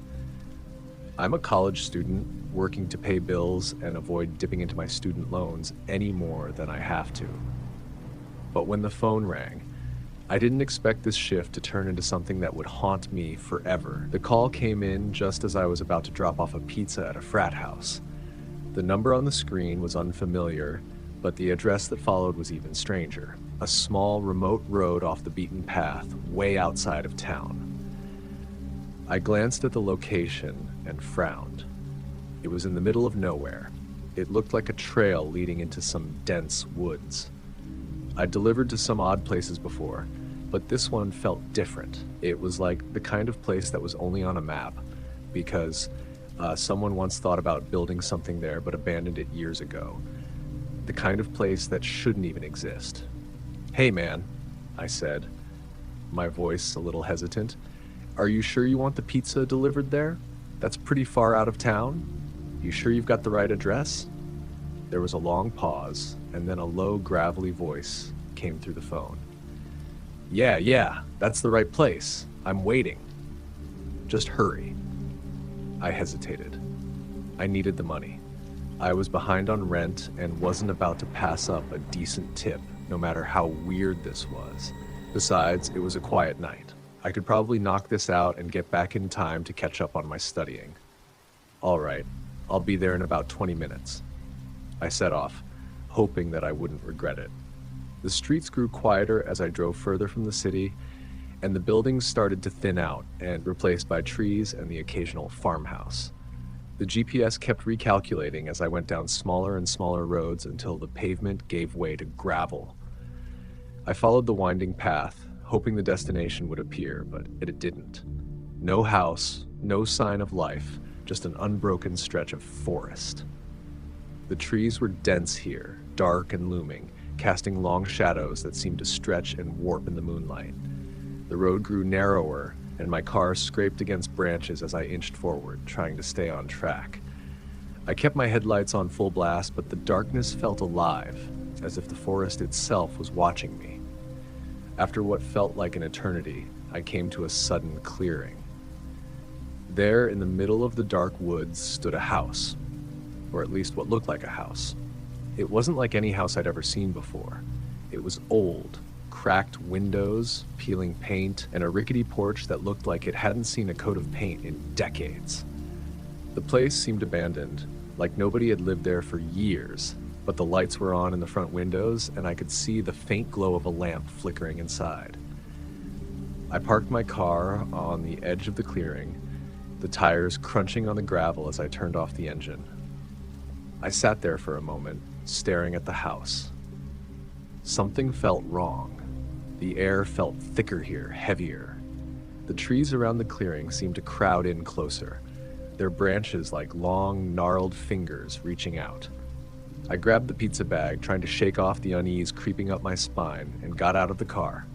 I'm a college student, working to pay bills and avoid dipping into my student loans any more than I have to. But when the phone rang, I didn't expect this shift to turn into something that would haunt me forever. The call came in just as I was about to drop off a pizza at a frat house. The number on the screen was unfamiliar, but the address that followed was even stranger. A small, remote road off the beaten path, way outside of town. I glanced at the location and frowned. It was in the middle of nowhere. It looked like a trail leading into some dense woods. I delivered to some odd places before, but this one felt different. It was like the kind of place that was only on a map, because someone once thought about building something there but abandoned it years ago. The kind of place that shouldn't even exist. "Hey man," I said, my voice a little hesitant. "Are you sure you want the pizza delivered there? That's pretty far out of town. You sure you've got the right address?" There was a long pause, and then a low, gravelly voice came through the phone. Yeah, that's the right place. I'm waiting. Just hurry." I hesitated. I needed the money. I was behind on rent and wasn't about to pass up a decent tip, no matter how weird this was. Besides, it was a quiet night. I could probably knock this out and get back in time to catch up on my studying. "All right, I'll be there in about 20 minutes. I set off, hoping that I wouldn't regret it. The streets grew quieter as I drove further from the city, and the buildings started to thin out and replaced by trees and the occasional farmhouse. The GPS kept recalculating as I went down smaller and smaller roads until the pavement gave way to gravel. I followed the winding path, hoping the destination would appear, but it didn't. No house, no sign of life, just an unbroken stretch of forest. The trees were dense here, dark and looming, casting long shadows that seemed to stretch and warp in the moonlight. The road grew narrower, and my car scraped against branches as I inched forward, trying to stay on track. I kept my headlights on full blast, but the darkness felt alive, as if the forest itself was watching me. After what felt like an eternity, I came to a sudden clearing. There, in the middle of the dark woods, stood a house, or at least what looked like a house. It wasn't like any house I'd ever seen before. It was old, cracked windows, peeling paint, and a rickety porch that looked like it hadn't seen a coat of paint in decades. The place seemed abandoned, like nobody had lived there for years, but the lights were on in the front windows, and I could see the faint glow of a lamp flickering inside. I parked my car on the edge of the clearing, the tires crunching on the gravel as I turned off the engine. I sat there for a moment, staring at the house. Something felt wrong. The air felt thicker here, heavier. The trees around the clearing seemed to crowd in closer, their branches like long, gnarled fingers reaching out. I grabbed the pizza bag, trying to shake off the unease creeping up my spine, and got out of the car.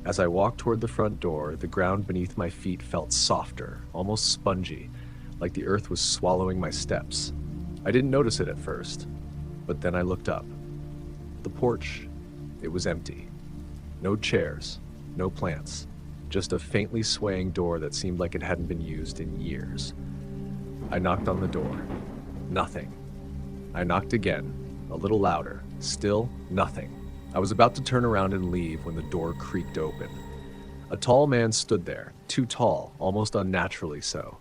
As I walked toward the front door, the ground beneath my feet felt softer, almost spongy, like the earth was swallowing my steps. I didn't notice it at first, but then I looked up. The porch, it was empty. No chairs, no plants, just a faintly swaying door that seemed like it hadn't been used in years. I knocked on the door. Nothing. I knocked again, a little louder. Still nothing. I was about to turn around and leave when the door creaked open. A tall man stood there, too tall, almost unnaturally so.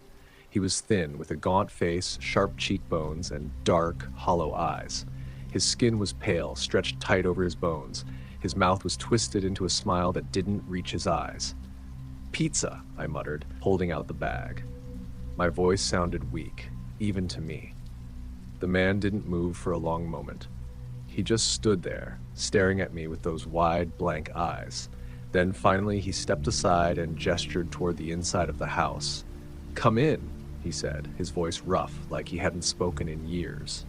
He was thin, with a gaunt face, sharp cheekbones, and dark, hollow eyes. His skin was pale, stretched tight over his bones. His mouth was twisted into a smile that didn't reach his eyes. "Pizza," I muttered, holding out the bag. My voice sounded weak, even to me. The man didn't move for a long moment. He just stood there, staring at me with those wide, blank eyes. Then finally he stepped aside and gestured toward the inside of the house. "Come in," he said, his voice rough, like he hadn't spoken in years.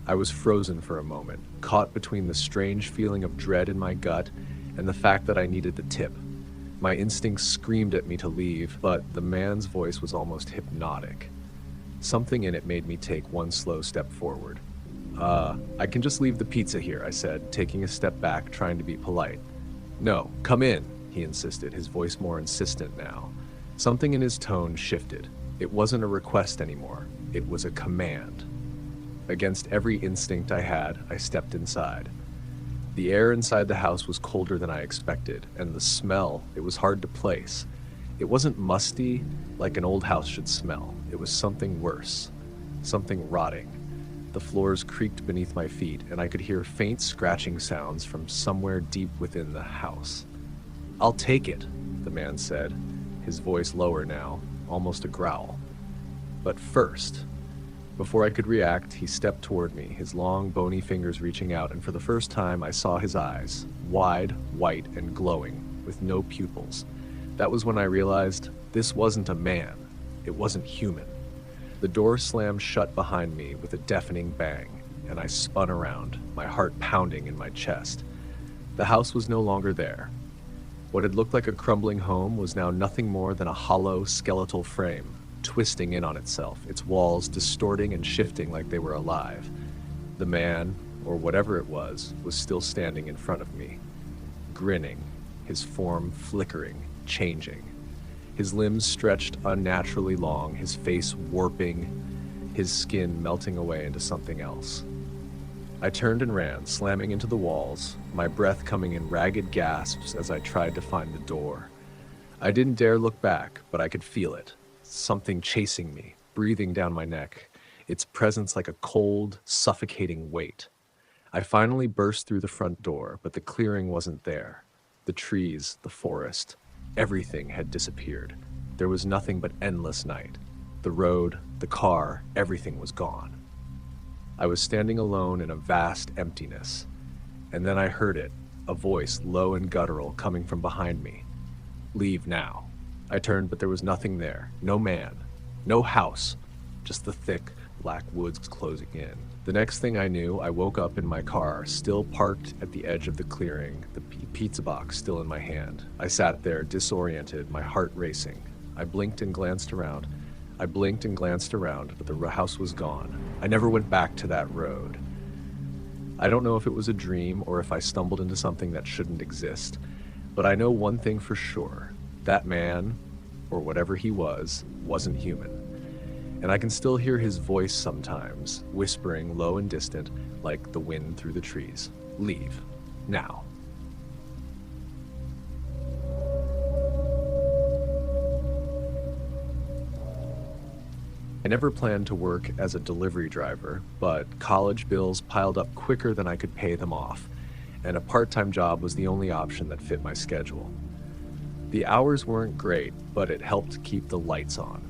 I was frozen for a moment, caught between the strange feeling of dread in my gut and the fact that I needed the tip. My instincts screamed at me to leave, but the man's voice was almost hypnotic. Something in it made me take one slow step forward. I can just leave the pizza here," I said, taking a step back, trying to be polite. "No, come in," he insisted, his voice more insistent now. Something in his tone shifted. It wasn't a request anymore. It was a command. Against every instinct I had, I stepped inside. The air inside the house was colder than I expected, and the smell, it was hard to place. It wasn't musty, like an old house should smell. It was something worse, something rotting. The floors creaked beneath my feet, and I could hear faint scratching sounds from somewhere deep within the house. "I'll take it," the man said, his voice lower now, almost a growl. "But first..." Before I could react, he stepped toward me, his long, bony fingers reaching out, and for the first time I saw his eyes, wide, white, and glowing, with no pupils. That was when I realized this wasn't a man. It wasn't human. The door slammed shut behind me with a deafening bang, and I spun around, my heart pounding in my chest. The house was no longer there. What had looked like a crumbling home was now nothing more than a hollow, skeletal frame, twisting in on itself, its walls distorting and shifting like they were alive. The man, or whatever it was still standing in front of me, grinning, his form flickering, changing. His limbs stretched unnaturally long, his face warping, his skin melting away into something else. I turned and ran, slamming into the walls, my breath coming in ragged gasps as I tried to find the door. I didn't dare look back, but I could feel it. Something chasing me, breathing down my neck, its presence like a cold, suffocating weight. I finally burst through the front door, but the clearing wasn't there. The trees, the forest, everything had disappeared. There was nothing but endless night. The road, the car, everything was gone. I was standing alone in a vast emptiness. And then I heard it, a voice low and guttural coming from behind me. "Leave now." I turned, but there was nothing there. No man, no house, just the thick, black woods closing in. The next thing I knew, I woke up in my car, still parked at the edge of the clearing, the pizza box still in my hand. I sat there, disoriented, my heart racing. I blinked and glanced around, but the house was gone. I never went back to that road. I don't know if it was a dream or if I stumbled into something that shouldn't exist, but I know one thing for sure. That man, or whatever he was, wasn't human. And I can still hear his voice sometimes, whispering low and distant, like the wind through the trees. "Leave. Now." I never planned to work as a delivery driver, but college bills piled up quicker than I could pay them off, and a part-time job was the only option that fit my schedule. The hours weren't great, but it helped keep the lights on.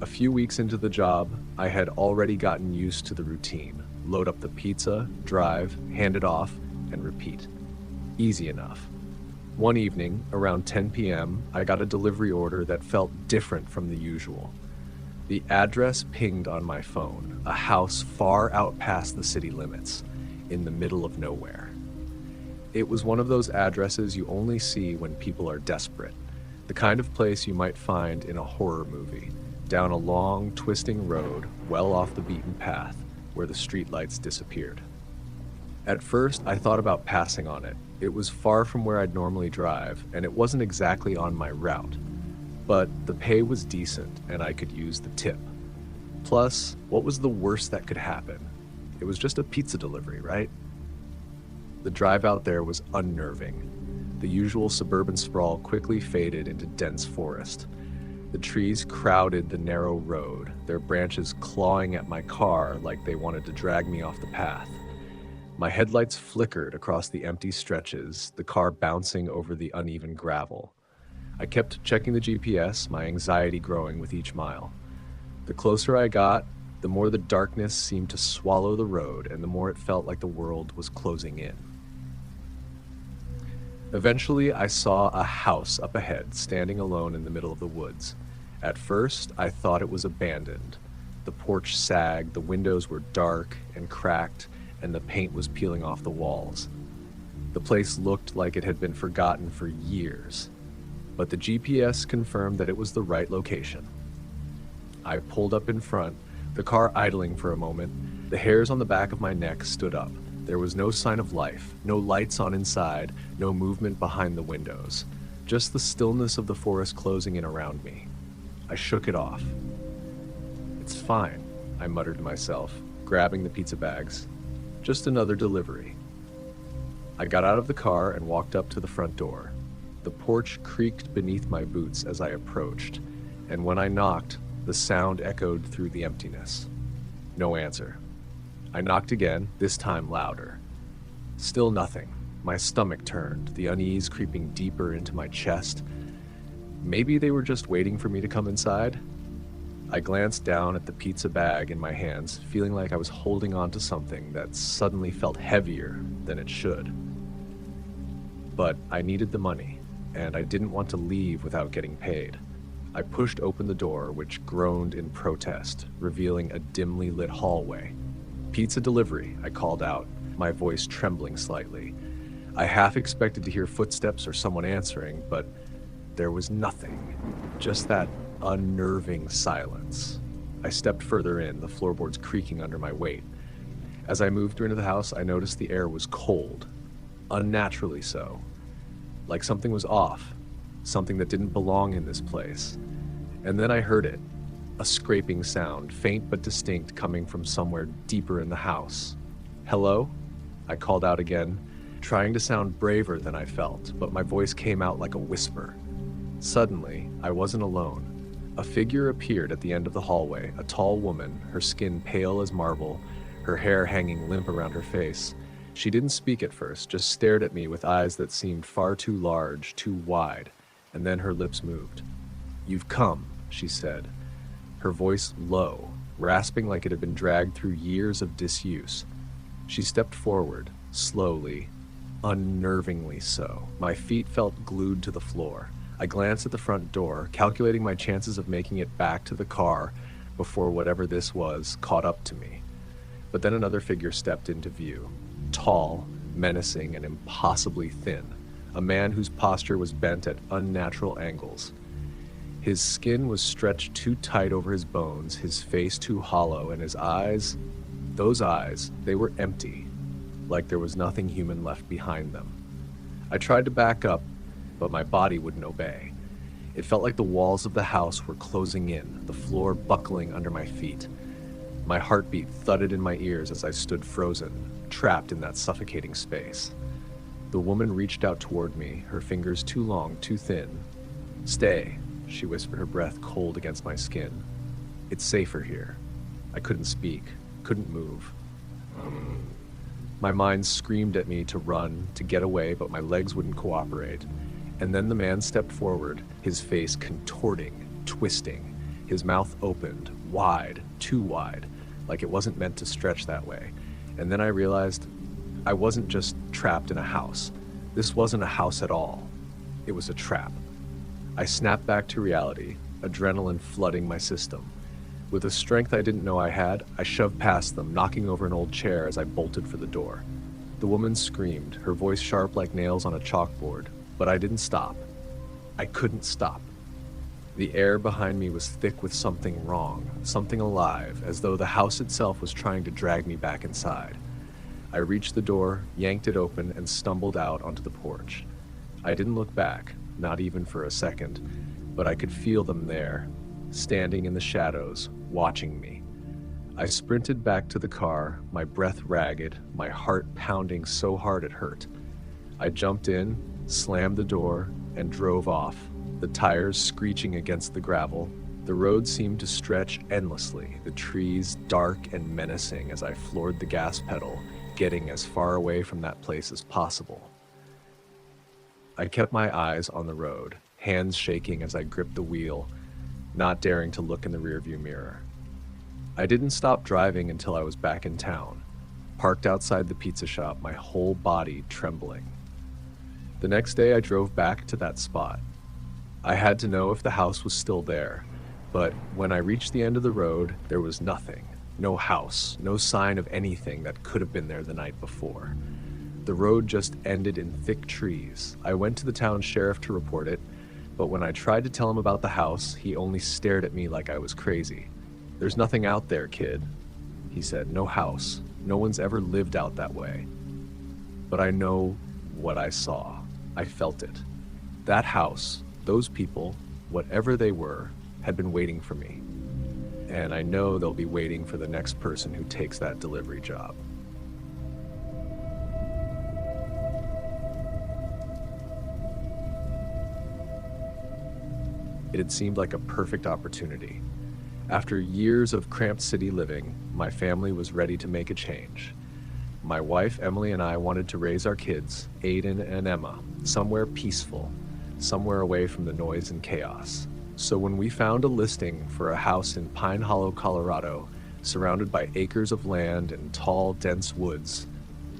A few weeks into the job, I had already gotten used to the routine. Load up the pizza, drive, hand it off, and repeat. Easy enough. One evening, around 10 p.m., I got a delivery order that felt different from the usual. The address pinged on my phone, a house far out past the city limits, in the middle of nowhere. It was one of those addresses you only see when people are desperate, the kind of place you might find in a horror movie, down a long, twisting road well off the beaten path where the streetlights disappeared. At first, I thought about passing on it. It was far from where I'd normally drive, and it wasn't exactly on my route. But the pay was decent, and I could use the tip. Plus, what was the worst that could happen? It was just a pizza delivery, right? The drive out there was unnerving. The usual suburban sprawl quickly faded into dense forest. The trees crowded the narrow road, their branches clawing at my car like they wanted to drag me off the path. My headlights flickered across the empty stretches, the car bouncing over the uneven gravel. I kept checking the GPS, my anxiety growing with each mile. The closer I got, the more the darkness seemed to swallow the road, and the more it felt like the world was closing in. Eventually, I saw a house up ahead, standing alone in the middle of the woods. At first, I thought it was abandoned. The porch sagged, the windows were dark and cracked, and the paint was peeling off the walls. The place looked like it had been forgotten for years, but the GPS confirmed that it was the right location. I pulled up in front, the car idling for a moment. The hairs on the back of my neck stood up. There was no sign of life, no lights on inside, no movement behind the windows, just the stillness of the forest closing in around me. I shook it off. "It's fine," I muttered to myself, grabbing the pizza bags. "Just another delivery." I got out of the car and walked up to the front door. The porch creaked beneath my boots as I approached, and when I knocked, the sound echoed through the emptiness. No answer. I knocked again, this time louder. Still nothing. My stomach turned, the unease creeping deeper into my chest. Maybe they were just waiting for me to come inside? I glanced down at the pizza bag in my hands, feeling like I was holding on to something that suddenly felt heavier than it should. But I needed the money, and I didn't want to leave without getting paid. I pushed open the door, which groaned in protest, revealing a dimly lit hallway. "Pizza delivery," I called out, my voice trembling slightly. I half expected to hear footsteps or someone answering, but there was nothing, just that unnerving silence. I stepped further in, the floorboards creaking under my weight. As I moved into the house, I noticed the air was cold, unnaturally so, like something was off, something that didn't belong in this place. And then I heard it, a scraping sound, faint but distinct, coming from somewhere deeper in the house. "Hello?" I called out again, trying to sound braver than I felt, but my voice came out like a whisper. Suddenly, I wasn't alone. A figure appeared at the end of the hallway, a tall woman, her skin pale as marble, her hair hanging limp around her face. She didn't speak at first, just stared at me with eyes that seemed far too large, too wide, and then her lips moved. "You've come," she said, her voice low, rasping like it had been dragged through years of disuse. She stepped forward, slowly, unnervingly so. My feet felt glued to the floor. I glanced at the front door, calculating my chances of making it back to the car before whatever this was caught up to me. But then another figure stepped into view, tall, menacing, and impossibly thin, a man whose posture was bent at unnatural angles. His skin was stretched too tight over his bones, his face too hollow, and his eyes, those eyes, they were empty, like there was nothing human left behind them. I tried to back up, but my body wouldn't obey. It felt like the walls of the house were closing in, the floor buckling under my feet. My heartbeat thudded in my ears as I stood frozen, trapped in that suffocating space. The woman reached out toward me, her fingers too long, too thin. "Stay," she whispered, her breath cold against my skin. "It's safer here." I couldn't speak, couldn't move. My mind screamed at me to run, to get away, but my legs wouldn't cooperate. And then the man stepped forward, his face contorting, twisting, his mouth opened, wide, too wide, like it wasn't meant to stretch that way. And then I realized I wasn't just trapped in a house. This wasn't a house at all. It was a trap. I snapped back to reality, adrenaline flooding my system. With a strength I didn't know I had, I shoved past them, knocking over an old chair as I bolted for the door. The woman screamed, her voice sharp like nails on a chalkboard, but I didn't stop. I couldn't stop. The air behind me was thick with something wrong, something alive, as though the house itself was trying to drag me back inside. I reached the door, yanked it open, and stumbled out onto the porch. I didn't look back, not even for a second, but I could feel them there, standing in the shadows, watching me. I sprinted back to the car, my breath ragged, my heart pounding so hard it hurt. I jumped in, slammed the door, and drove off, the tires screeching against the gravel. The road seemed to stretch endlessly, the trees dark and menacing as I floored the gas pedal, getting as far away from that place as possible. I kept my eyes on the road, hands shaking as I gripped the wheel, not daring to look in the rearview mirror. I didn't stop driving until I was back in town, parked outside the pizza shop, my whole body trembling. The next day I drove back to that spot. I had to know if the house was still there, but when I reached the end of the road, there was nothing. No house, no sign of anything that could have been there the night before. The road just ended in thick trees. I went to the town sheriff to report it, but when I tried to tell him about the house, he only stared at me like I was crazy. "There's nothing out there, kid," he said. "No house. No one's ever lived out that way." But I know what I saw. I felt it. That house, those people, whatever they were, had been waiting for me. And I know they'll be waiting for the next person who takes that delivery job. It had seemed like a perfect opportunity. After years of cramped city living, my family was ready to make a change. My wife, Emily, and I wanted to raise our kids, Aiden and Emma, somewhere peaceful, somewhere away from the noise and chaos. So when we found a listing for a house in Pine Hollow, Colorado, surrounded by acres of land and tall, dense woods,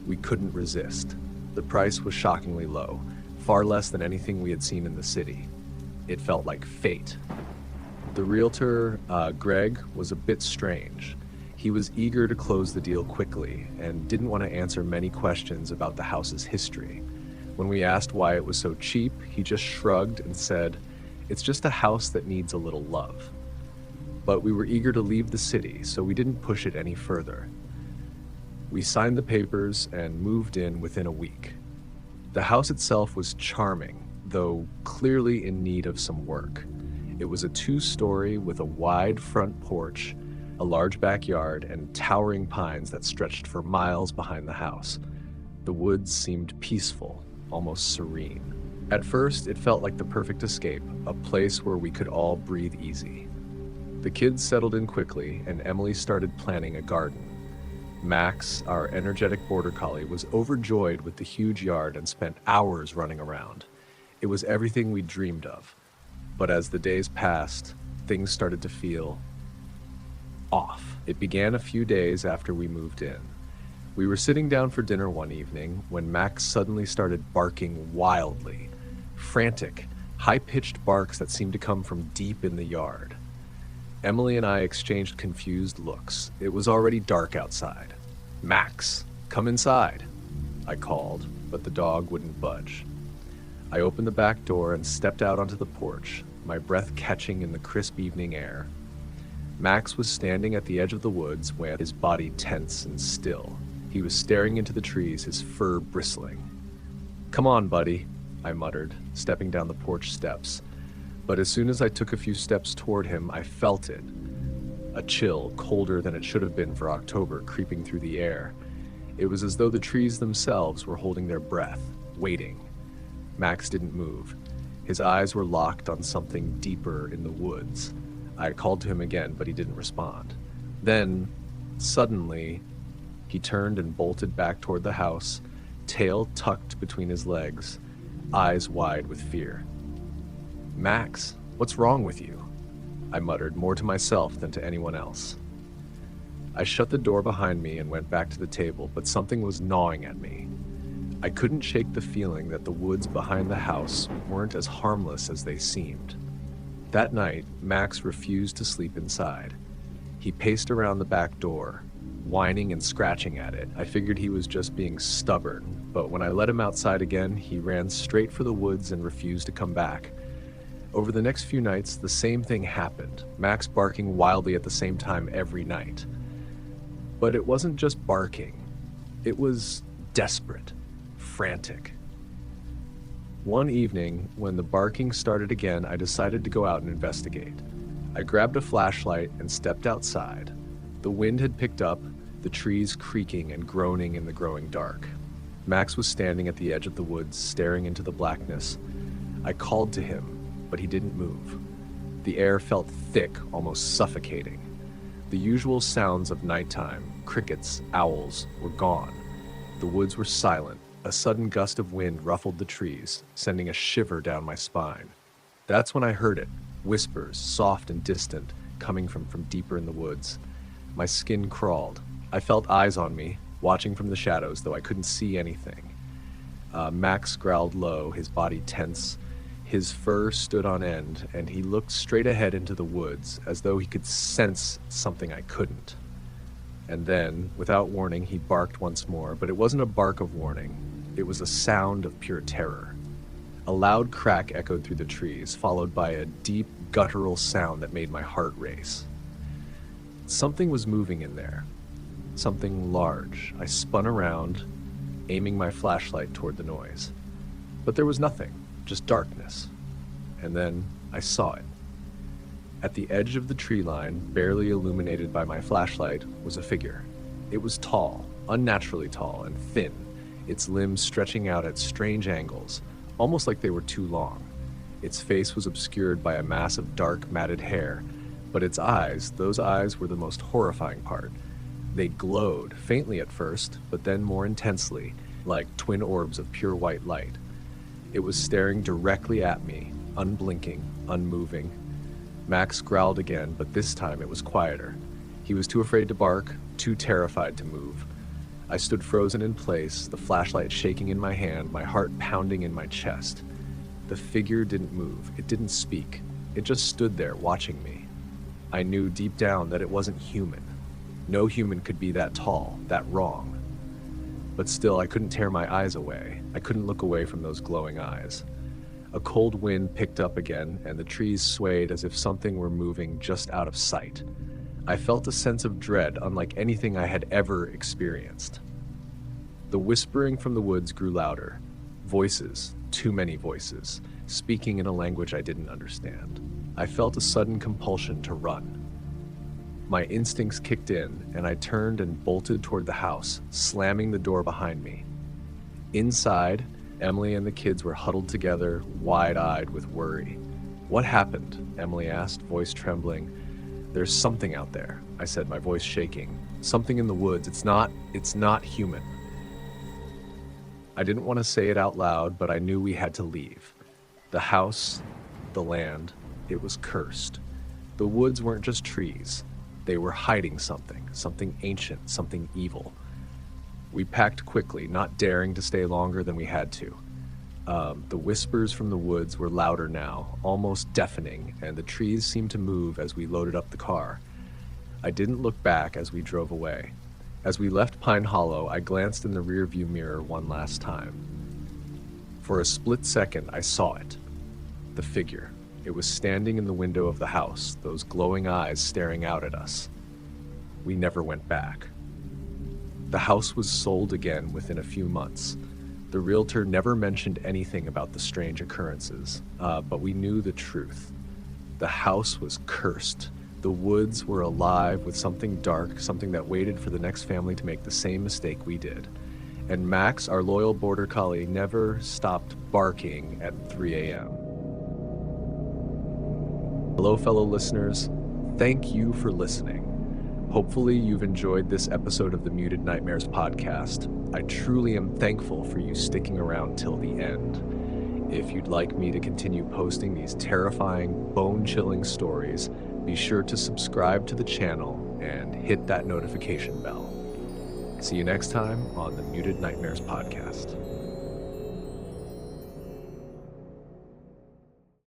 we couldn't resist. The price was shockingly low, far less than anything we had seen in the city. It felt like fate. The realtor, Greg, was a bit strange. He was eager to close the deal quickly and didn't want to answer many questions about the house's history. When we asked why it was so cheap, he just shrugged and said, "It's just a house that needs a little love." But we were eager to leave the city, so we didn't push it any further. We signed the papers and moved in within a week. The house itself was charming, though clearly in need of some work. It was a 2-story with a wide front porch, a large backyard, and towering pines that stretched for miles behind the house. The woods seemed peaceful, almost serene. At first, it felt like the perfect escape, a place where we could all breathe easy. The kids settled in quickly, and Emily started planning a garden. Max, our energetic border collie, was overjoyed with the huge yard and spent hours running around. It was everything we dreamed of. But as the days passed, things started to feel off. It began a few days after we moved in. We were sitting down for dinner one evening when Max suddenly started barking wildly. Frantic, high-pitched barks that seemed to come from deep in the yard. Emily and I exchanged confused looks. It was already dark outside. "Max, come inside," I called, but the dog wouldn't budge. I opened the back door and stepped out onto the porch, my breath catching in the crisp evening air. Max was standing at the edge of the woods, with his body tense and still. He was staring into the trees, his fur bristling. "Come on, buddy," I muttered, stepping down the porch steps. But as soon as I took a few steps toward him, I felt it. A chill, colder than it should have been for October, creeping through the air. It was as though the trees themselves were holding their breath, waiting. Max didn't move. His eyes were locked on something deeper in the woods. I called to him again, but he didn't respond. Then, suddenly, he turned and bolted back toward the house, tail tucked between his legs, eyes wide with fear. "Max, what's wrong with you?" I muttered, more to myself than to anyone else. I shut the door behind me and went back to the table, but something was gnawing at me. I couldn't shake the feeling that the woods behind the house weren't as harmless as they seemed. That night, Max refused to sleep inside. He paced around the back door, whining and scratching at it. I figured he was just being stubborn, but when I let him outside again, he ran straight for the woods and refused to come back. Over the next few nights, the same thing happened, Max barking wildly at the same time every night. But it wasn't just barking. It was desperate, frantic. One evening, when the barking started again, I decided to go out and investigate. I grabbed a flashlight and stepped outside. The wind had picked up, the trees creaking and groaning in the growing dark. Max was standing at the edge of the woods, staring into the blackness. I called to him, but he didn't move. The air felt thick, almost suffocating. The usual sounds of nighttime, crickets, owls, were gone. The woods were silent. A sudden gust of wind ruffled the trees, sending a shiver down my spine. That's when I heard it, whispers, soft and distant, coming from deeper in the woods. My skin crawled. I felt eyes on me, watching from the shadows, though I couldn't see anything. Max growled low, his body tense. His fur stood on end, and he looked straight ahead into the woods, as though he could sense something I couldn't. And then, without warning, he barked once more, but it wasn't a bark of warning. It was a sound of pure terror. A loud crack echoed through the trees, followed by a deep, guttural sound that made my heart race. Something was moving in there. Something large. I spun around, aiming my flashlight toward the noise. But there was nothing, just darkness. And then I saw it. At the edge of the tree line, barely illuminated by my flashlight, was a figure. It was tall, unnaturally tall and thin, its limbs stretching out at strange angles, almost like they were too long. Its face was obscured by a mass of dark, matted hair, but its eyes, those eyes were the most horrifying part. They glowed, faintly at first, but then more intensely, like twin orbs of pure white light. It was staring directly at me, unblinking, unmoving. Max growled again, but this time it was quieter. He was too afraid to bark, too terrified to move. I stood frozen in place, the flashlight shaking in my hand, my heart pounding in my chest. The figure didn't move. It didn't speak. It just stood there, watching me. I knew deep down that it wasn't human. No human could be that tall, that wrong. But still, I couldn't tear my eyes away. I couldn't look away from those glowing eyes. A cold wind picked up again, and the trees swayed as if something were moving just out of sight. I felt a sense of dread unlike anything I had ever experienced. The whispering from the woods grew louder. Voices, too many voices, speaking in a language I didn't understand. I felt a sudden compulsion to run. My instincts kicked in, and I turned and bolted toward the house, slamming the door behind me. Inside, Emily and the kids were huddled together, wide-eyed with worry. "What happened?" Emily asked, voice trembling. "There's something out there," I said, my voice shaking. "Something in the woods. It's not human." I didn't want to say it out loud, but I knew we had to leave. The house, the land, it was cursed. The woods weren't just trees. They were hiding something ancient, something evil. We packed quickly, not daring to stay longer than we had to. The whispers from the woods were louder now, almost deafening, and the trees seemed to move as we loaded up the car. I didn't look back as we drove away. As we left Pine Hollow, I glanced in the rearview mirror one last time. For a split second, I saw it. The figure. It was standing in the window of the house, those glowing eyes staring out at us. We never went back. The house was sold again within a few months. The realtor never mentioned anything about the strange occurrences, but we knew the truth. The house was cursed. The woods were alive with something dark, something that waited for the next family to make the same mistake we did. And Max, our loyal border collie, never stopped barking at 3 a.m. Hello, fellow listeners. Thank you for listening. Hopefully you've enjoyed this episode of the Muted Nightmares podcast. I truly am thankful for you sticking around till the end. If you'd like me to continue posting these terrifying, bone-chilling stories, be sure to subscribe to the channel and hit that notification bell. See you next time on the Muted Nightmares podcast.